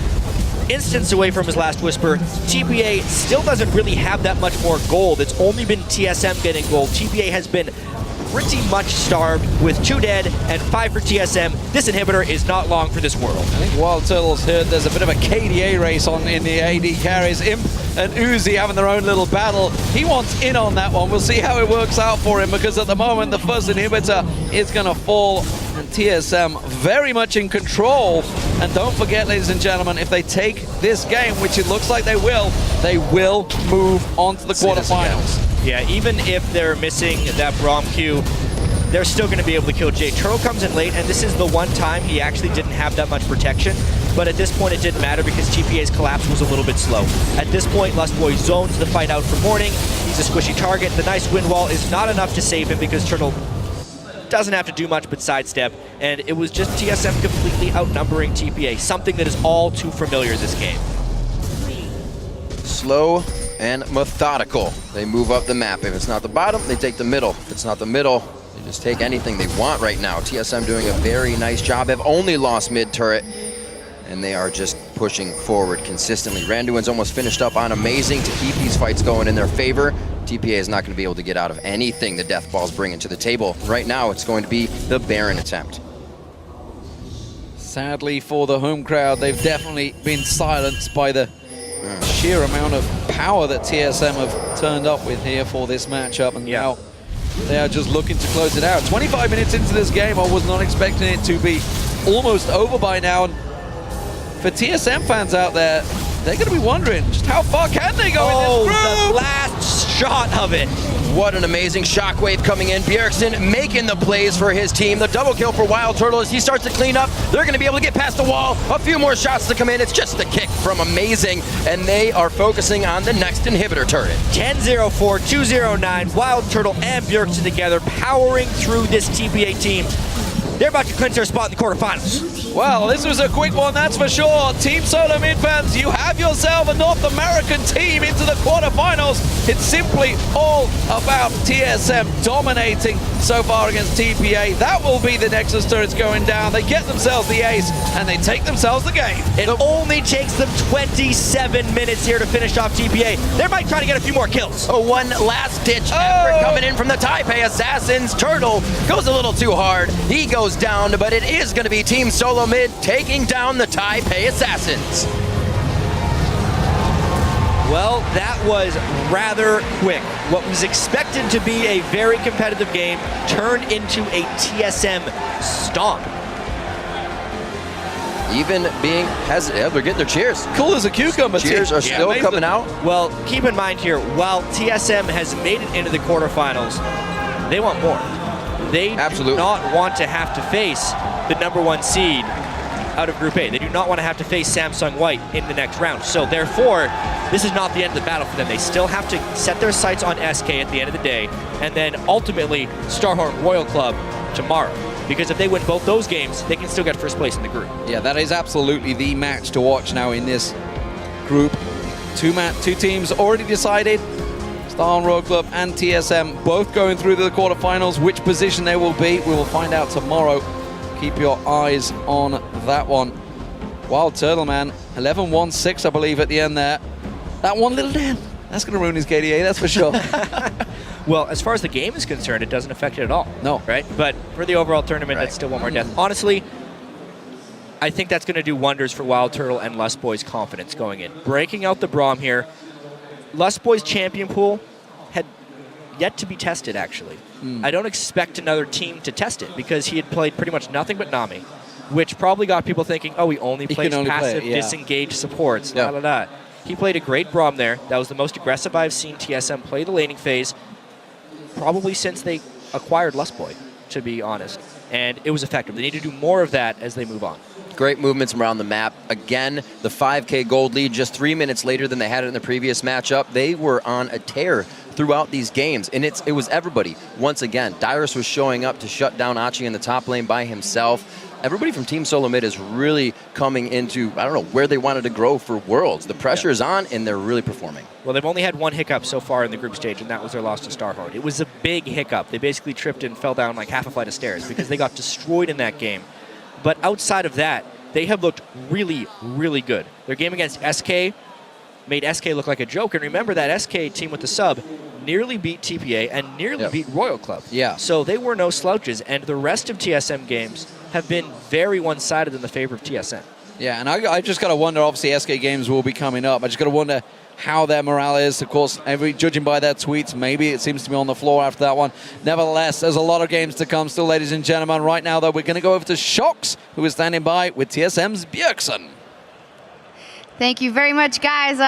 instance away from his last Whisper. TPA still doesn't really have that much more gold. It's only been TSM getting gold. TPA has been pretty much starved with 2 dead and 5 for TSM. This inhibitor is not long for this world. I think Wild Turtle's heard there's a bit of a KDA race on in the AD carries. Imp and Uzi having their own little battle. He wants in on that one. We'll see how it works out for him, because at the moment the first inhibitor is going to fall, and TSM very much in control. And don't forget, ladies and gentlemen, if they take this game, which it looks like they will move on to the quarterfinals. Yeah, even if they're missing that Braum Q, they're still going to be able to kill Jay. Turtle comes in late, and this is the one time he actually didn't have that much protection. But at this point, it didn't matter because TPA's collapse was a little bit slow. At this point, Lustboy zones the fight out for Morning. He's a squishy target. The nice wind wall is not enough to save him because Turtle doesn't have to do much but sidestep. And it was just TSM completely outnumbering TPA, something that is all too familiar this game. Slow and methodical. They move up the map. If it's not the bottom, they take the middle. If it's not the middle, they just take anything they want right now. TSM doing a very nice job. They've only lost mid turret, and they are just pushing forward consistently. Randuin's almost finished up on Amazing to keep these fights going in their favor. TPA is not going to be able to get out of anything the Death Ball's bringing to the table. Right now, it's going to be the Baron attempt. Sadly for the home crowd, they've definitely been silenced by the sheer amount of power that TSM have turned up with here for this matchup, and now they are just looking to close it out. 25 minutes into this game, I was not expecting it to be almost over by now, and for TSM fans out there, they're going to be wondering just how far can they go in this group? The last shot of it. What an amazing shockwave coming in. Bjergsen making the plays for his team. The double kill for Wild Turtle as he starts to clean up. They're going to be able to get past the wall. A few more shots to come in. It's just the kick from Amazing, and they are focusing on the next inhibitor turret. 10-0-4, 2-0-9, Wild Turtle and Bjergsen together, powering through this TPA team. They're about to clinch their spot in the quarterfinals. Well, this was a quick one, that's for sure. Team SoloMid fans, you have yourself a North American team into the quarterfinals. It's simply all about TSM dominating so far against TPA. That will be the Nexus turrets going down. They get themselves the ace, and they take themselves the game. It only takes them 27 minutes here to finish off TPA. They might try to get a few more kills. One last-ditch effort coming in from the Taipei Assassins. Turtle goes a little too hard. He goes down, but it is going to be Team SoloMid taking down the Taipei Assassins. Well, that was rather quick. What was expected to be a very competitive game turned into a TSM stomp. Even being hesitant, they're getting their cheers. Cool as a cucumber. Cheers are still coming out. Well, keep in mind here, while TSM has made it into the quarterfinals, they want more. They do not want to have to face the #1 seed out of Group A. They do not want to have to face Samsung White in the next round. So therefore, this is not the end of the battle for them. They still have to set their sights on SK at the end of the day, and then ultimately Starhorn Royal Club tomorrow. Because if they win both those games, they can still get first place in the group. Yeah, that is absolutely the match to watch now in this group. Two teams already decided. Starhorn Royal Club and TSM both going through to the quarterfinals. Which position they will be, we will find out tomorrow. Keep your eyes on that one. Wild Turtle, man, 11-1-6, I believe, at the end there. That one little Dan, that's going to ruin his KDA, that's for sure. Well, as far as the game is concerned, it doesn't affect it at all. No. Right? But for the overall tournament, that's still one more death. Honestly, I think that's going to do wonders for Wild Turtle and Lustboy's confidence going in. Breaking out the Braum here. Lustboy's champion pool had yet to be tested, actually. I don't expect another team to test it because he had played pretty much nothing but Nami, which probably got people thinking, oh, he only plays passive, disengaged supports. Yeah. He played a great Braum there. That was the most aggressive I've seen TSM play the laning phase, probably since they acquired Lustboy, to be honest. And it was effective. They need to do more of that as they move on. Great movements around the map. Again, the 5K gold lead just 3 minutes later than they had it in the previous matchup. They were on a tear throughout these games, and it was everybody. Once again, Dyrus was showing up to shut down Achi in the top lane by himself. Everybody from Team SoloMid is really coming into, I don't know, where they wanted to grow for Worlds. The pressure is on, and they're really performing. Well, they've only had one hiccup so far in the group stage, and that was their loss to Starhorn. It was a big hiccup. They basically tripped and fell down like half a flight of stairs because they got destroyed in that game. But outside of that, they have looked really, really good. Their game against SK made SK look like a joke. And remember that SK team with the sub nearly beat TPA and nearly beat Royal Club. Yeah. So they were no slouches. And the rest of TSM games have been very one-sided in the favor of TSM. Yeah, and I just got to wonder, obviously SK games will be coming up. I just got to wonder how their morale is. Of course, judging by their tweets, maybe it seems to be on the floor after that one. Nevertheless, there's a lot of games to come still, ladies and gentlemen. Right now, though, we're going to go over to Shox, who is standing by with TSM's Bjergsen. Thank you very much, guys.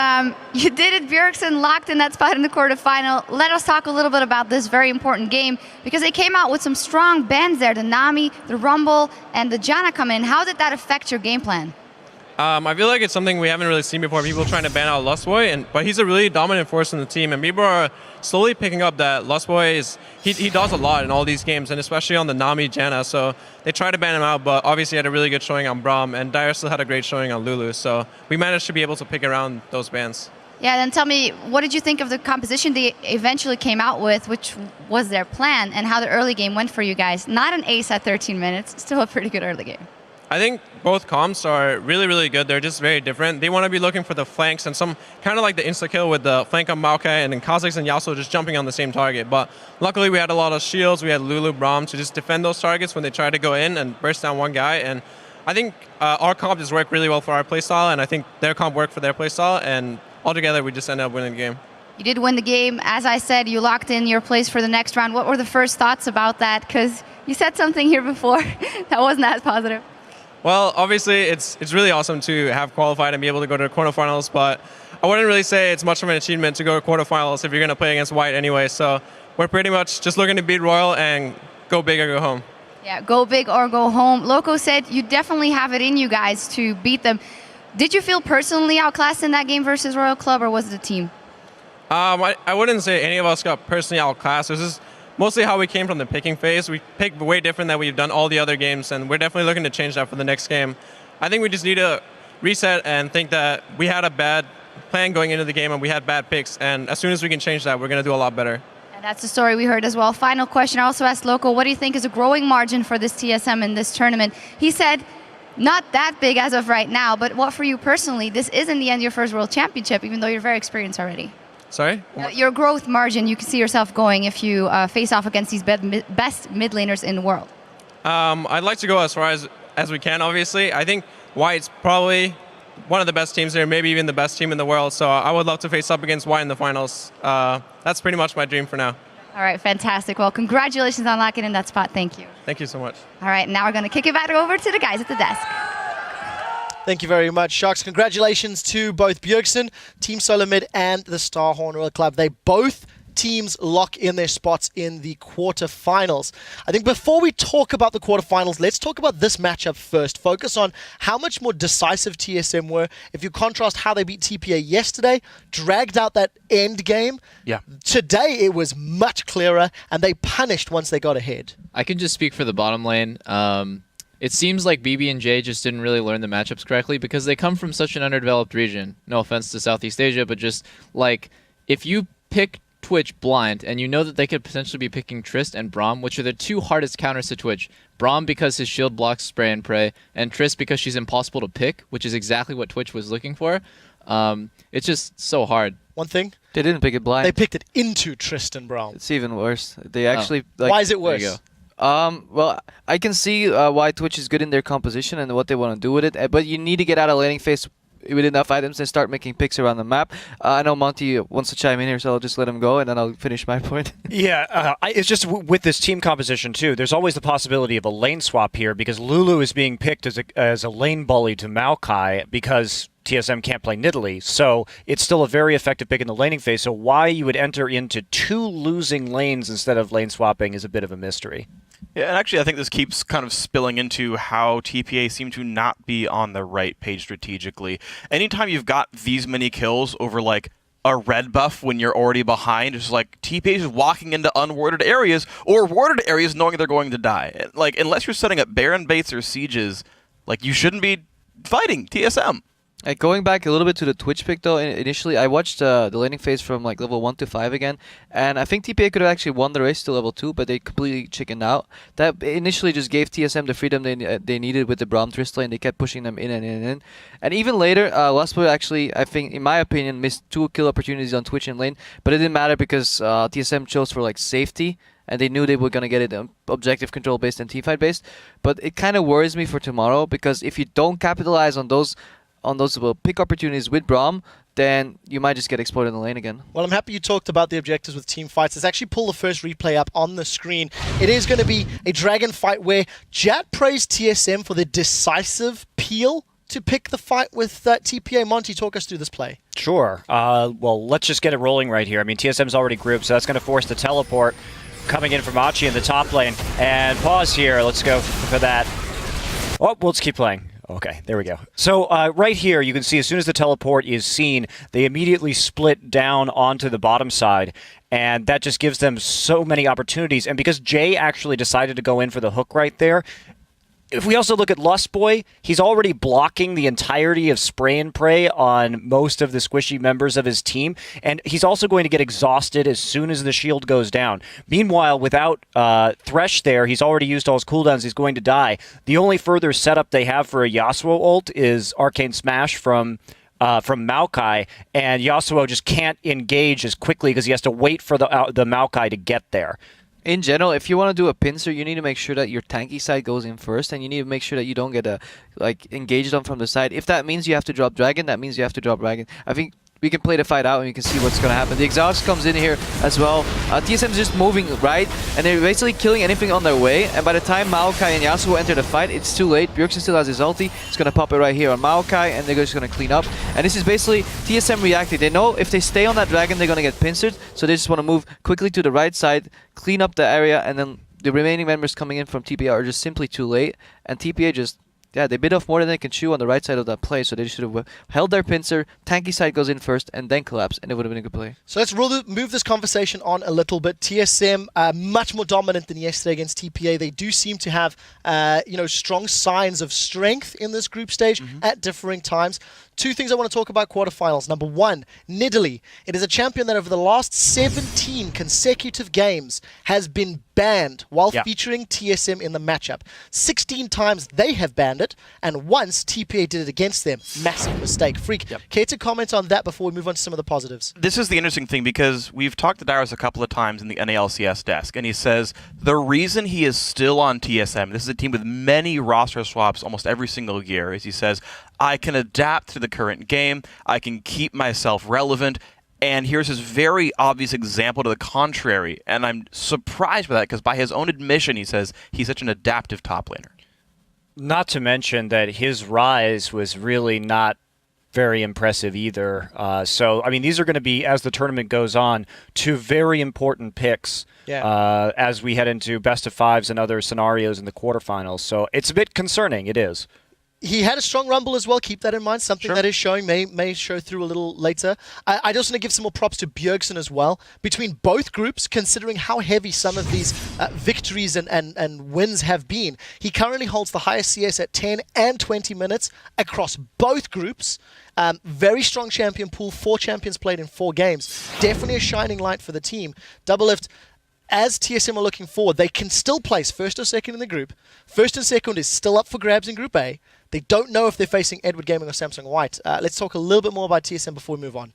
You did it. Bjergsen locked in that spot in the quarterfinal. Let us talk a little bit about this very important game because they came out with some strong bans there. The Nami, the Rumble, and the Janna come in. How did that affect your game plan? I feel like it's something we haven't really seen before. People trying to ban out Lustboy, but he's a really dominant force in the team, and people are slowly picking up that Lustboy is he does a lot in all these games, and especially on the Nami Janna. So they tried to ban him out, but obviously had a really good showing on Braum, and Dyer still had a great showing on Lulu. So we managed to be able to pick around those bans. Yeah, then tell me, what did you think of the composition they eventually came out with, which was their plan, and how the early game went for you guys? Not an ace at 13 minutes, still a pretty good early game. I think both comps are really, really good. They're just very different. They want to be looking for the flanks and some kind of like the insta-kill with the flank on Maokai and then Kha'Zix and Yasuo just jumping on the same target. But luckily we had a lot of shields. We had Lulu, Braum to just defend those targets when they try to go in and burst down one guy. And I think our comp just worked really well for our playstyle, and I think their comp worked for their playstyle. And altogether, we just ended up winning the game. You did win the game. As I said, you locked in your place for the next round. What were the first thoughts about that? Because you said something here before that wasn't as positive. Well, obviously, it's really awesome to have qualified and be able to go to the quarterfinals, but I wouldn't really say it's much of an achievement to go to quarterfinals if you're going to play against White anyway. So we're pretty much just looking to beat Royal and go big or go home. Yeah, go big or go home. Loco said you definitely have it in you guys to beat them. Did you feel personally outclassed in that game versus Royal Club, or was it the team? I wouldn't say any of us got personally outclassed. This is mostly how we came from the picking phase. We picked way different than we've done all the other games, and we're definitely looking to change that for the next game. I think we just need to reset and think that we had a bad plan going into the game and we had bad picks, and as soon as we can change that, we're going to do a lot better. And that's the story we heard as well. Final question, I also asked Loco, what do you think is a growing margin for this TSM in this tournament? He said, not that big as of right now, but what for you personally? This is in the end your first World Championship, even though you're very experienced already. Sorry? Your growth margin, you can see yourself going if you face off against these best mid laners in the world. I'd like to go as far as we can, obviously. I think White's probably one of the best teams here, maybe even the best team in the world. So I would love to face up against White in the finals. That's pretty much my dream for now. All right, fantastic. Well, congratulations on locking in that spot. Thank you. Thank you so much. All right, now we're going to kick it back over to the guys at the desk. Thank you very much, Shox. Congratulations to both Bjergsen, Team SoloMid, and the Starhorn Royal Club. They both teams lock in their spots in the quarterfinals. I think before we talk about the quarterfinals, let's talk about this matchup first. Focus on how much more decisive TSM were. If you contrast how they beat TPA yesterday, dragged out that end game. Yeah. Today it was much clearer, and they punished once they got ahead. I can just speak for the bottom lane. It seems like BB&J just didn't really learn the matchups correctly because they come from such an underdeveloped region. No offense to Southeast Asia, but just like if you pick Twitch blind and you know that they could potentially be picking Trist and Braum, which are the two hardest counters to Twitch. Braum because his shield blocks spray and pray, and Trist because she's impossible to pick, which is exactly what Twitch was looking for. It's just so hard. One thing, they didn't pick it blind. They picked it into Trist and Braum. It's even worse. They actually why is it worse? There you go. Well, I can see why Twitch is good in their composition and what they want to do with it, but you need to get out of laning phase with enough items and start making picks around the map. I know Monty wants to chime in here, so I'll just let him go and then I'll finish my point. Yeah, it's just with this team composition too, there's always the possibility of a lane swap here because Lulu is being picked as a lane bully to Maokai because TSM can't play Nidalee. So it's still a very effective pick in the laning phase. So why you would enter into 2 losing lanes instead of lane swapping is a bit of a mystery. Yeah, and actually I think this keeps kind of spilling into how TPA seem to not be on the right page strategically. Anytime you've got these many kills over like a red buff when you're already behind, it's like TPA is walking into unwarded areas or warded areas knowing they're going to die. Like, unless you're setting up Baron baits or sieges, like, you shouldn't be fighting TSM. Going back a little bit to the Twitch pick though, initially I watched the laning phase from like level 1 to 5 again, and I think TPA could have actually won the race to level 2, but they completely chickened out. That initially just gave TSM the freedom they needed with the Braum Twist lane. They kept pushing them in and in and in. And even later, Lustboy actually, I think, in my opinion, missed 2 kill opportunities on Twitch and lane, but it didn't matter because TSM chose for like safety, and they knew they were going to get it objective control based and teamfight based. But it kind of worries me for tomorrow, because if you don't capitalize on those pick opportunities with Braum, then you might just get exploded in the lane again. Well, I'm happy you talked about the objectives with team fights. Let's actually pull the first replay up on the screen. It is going to be a dragon fight where Jat praised TSM for the decisive peel to pick the fight with TPA. Monty, talk us through this play. Sure. Well, let's just get it rolling right here. I mean, TSM's already grouped, so that's going to force the teleport coming in from Achi in the top lane. And pause here. Let's go for that. Oh, let's keep playing. Okay, there we go. So right here, you can see as soon as the teleport is seen, they immediately split down onto the bottom side, and that just gives them so many opportunities. And because Jay actually decided to go in for the hook right there, if we also look at Lustboy, he's already blocking the entirety of spray and pray on most of the squishy members of his team, and he's also going to get exhausted as soon as the shield goes down. Meanwhile, without Thresh there, he's already used all his cooldowns, he's going to die. The only further setup they have for a Yasuo ult is Arcane Smash from Maokai, and Yasuo just can't engage as quickly because he has to wait for the Maokai to get there. In general, if you want to do a pincer, you need to make sure that your tanky side goes in first, and you need to make sure that you don't get engaged on from the side. If that means you have to drop Dragon, that means you have to drop Dragon. I think we can play the fight out and you can see what's going to happen. The exhaust comes in here as well. TSM is just moving right, and they're basically killing anything on their way. And by the time Maokai and Yasuo enter the fight, it's too late. Bjergsen still has his ulti. It's going to pop it right here on Maokai, and they're just going to clean up. And this is basically TSM reacting. They know if they stay on that dragon, they're going to get pincered. So they just want to move quickly to the right side, clean up the area, and then the remaining members coming in from TPA are just simply too late. And TPA just... yeah, they bit off more than they can chew on the right side of that play, so they should have held their pincer, tanky side goes in first, and then collapse, and it would have been a good play. So let's move this conversation on a little bit. TSM, much more dominant than yesterday against TPA. They do seem to have, strong signs of strength in this group stage at differing times. 2 things I want to talk about quarterfinals. Number 1, Nidalee. It is a champion that over the last 17 consecutive games has been banned while featuring TSM in the matchup. 16 times they have banned it, and once TPA did it against them. Massive mistake. Freak, care to comment on that before we move on to some of the positives? This is the interesting thing, because we've talked to Dyrus a couple of times in the NALCS desk, and he says the reason he is still on TSM, this is a team with many roster swaps almost every single year, is he says, I can adapt to the current game, I can keep myself relevant, and here's his very obvious example to the contrary, and I'm surprised by that, because by his own admission, he says he's such an adaptive top laner. Not to mention that his rise was really not very impressive either. So, I mean, these are going to be, as the tournament goes on, 2 very important picks as we head into best of 5s and other scenarios in the quarterfinals. So it's a bit concerning, it is. He had a strong rumble as well. Keep that in mind. Something that is showing may show through a little later. I just want to give some more props to Bjergsen as well. Between both groups, considering how heavy some of these victories and wins have been, he currently holds the highest CS at 10 and 20 minutes across both groups. Very strong champion pool. 4 champions played in 4 games. Definitely a shining light for the team. Doublelift, as TSM are looking forward, they can still place first or second in the group. First and second is still up for grabs in Group A. They don't know if they're facing Edward Gaming or Samsung White. Let's talk a little bit more about TSM before we move on.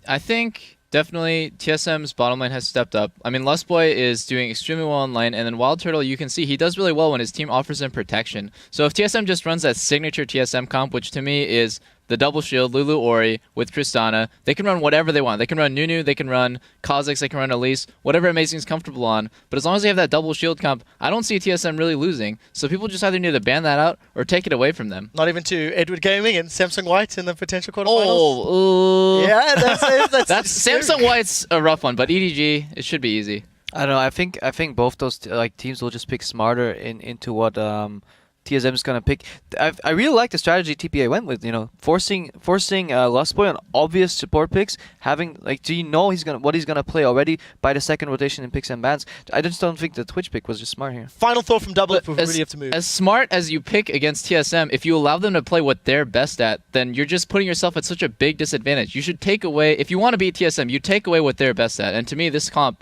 I think definitely TSM's bottom lane has stepped up. I mean, Lustboy is doing extremely well in lane, and then Wild Turtle, you can see he does really well when his team offers him protection. So if TSM just runs that signature TSM comp, which to me is the double shield, Lulu Ori with Tristana. They can run whatever they want. They can run Nunu, they can run Kha'Zix, they can run Elise, whatever Amazing is comfortable on. But as long as they have that double shield comp, I don't see TSM really losing. So people just either need to ban that out or take it away from them. Not even to Edward Gaming and Samsung White in the potential quarterfinals? Oh, yeah, that's Samsung White's a rough one, but EDG, it should be easy. I don't know. I think both those teams will just pick smarter into what TSM is gonna pick. I really like the strategy TPA went with. Forcing Lustboy on obvious support picks. Having do you know what he's gonna play already by the second rotation in picks and bans? I just don't think the Twitch pick was just smart here. Final thought from Double if we really have to move. As smart as you pick against TSM, if you allow them to play what they're best at, then you're just putting yourself at such a big disadvantage. You should take away, if you want to beat TSM, you take away what they're best at. And to me, this comp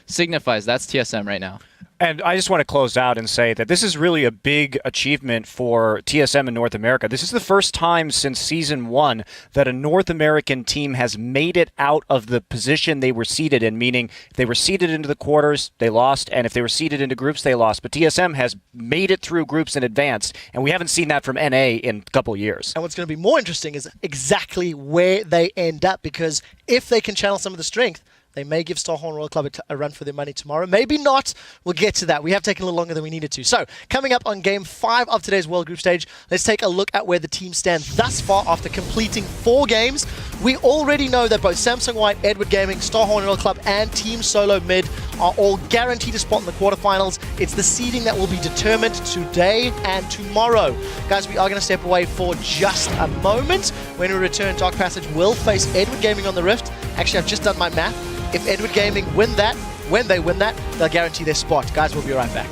signifies that's TSM right now. And I just want to close out and say that this is really a big achievement for TSM in North America. This is the first time since Season 1 that a North American team has made it out of the position they were seeded in, meaning if they were seeded into the quarters, they lost, and if they were seeded into groups, they lost. But TSM has made it through groups and advanced, and we haven't seen that from NA in a couple years. And what's going to be more interesting is exactly where they end up, because if they can channel some of the strength, they may give Starhorn Royal Club a run for their money tomorrow. Maybe not. We'll get to that. We have taken a little longer than we needed to. So, coming up on Game 5 of today's World Group Stage, let's take a look at where the teams stand thus far after completing 4 games. We already know that both Samsung White, Edward Gaming, Starhorn Royal Club, and Team SoloMid are all guaranteed a spot in the quarterfinals. It's the seeding that will be determined today and tomorrow. Guys, we are going to step away for just a moment. When we return, Dark Passage will face Edward Gaming on the Rift. Actually, I've just done my math. If Edward Gaming when they win that, they'll guarantee their spot. Guys, we'll be right back.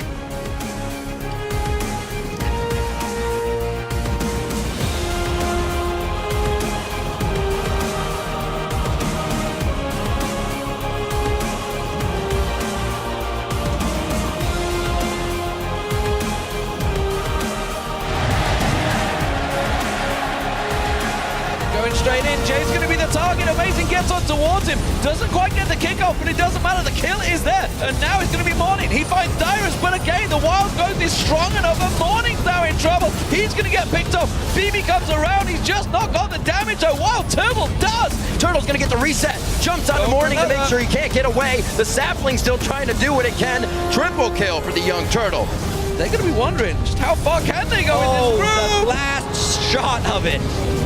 Straight in, Jay's going to be the target. Amazing gets on towards him. Doesn't quite get the kickoff, but it doesn't matter. The kill is there. And now it's going to be Morning. He finds Dyrus, but again, the Wild Growth is strong enough. And Morning's now in trouble. He's going to get picked off. BB comes around. He's just not got the damage. Oh, wow, Turtle does. Turtle's going to get the reset. Jumps out of Morning to make sure he can't get away. The Sapling's still trying to do what it can. Triple kill for the young Turtle. They're going to be wondering just how far can they go in this group? The last shot of it.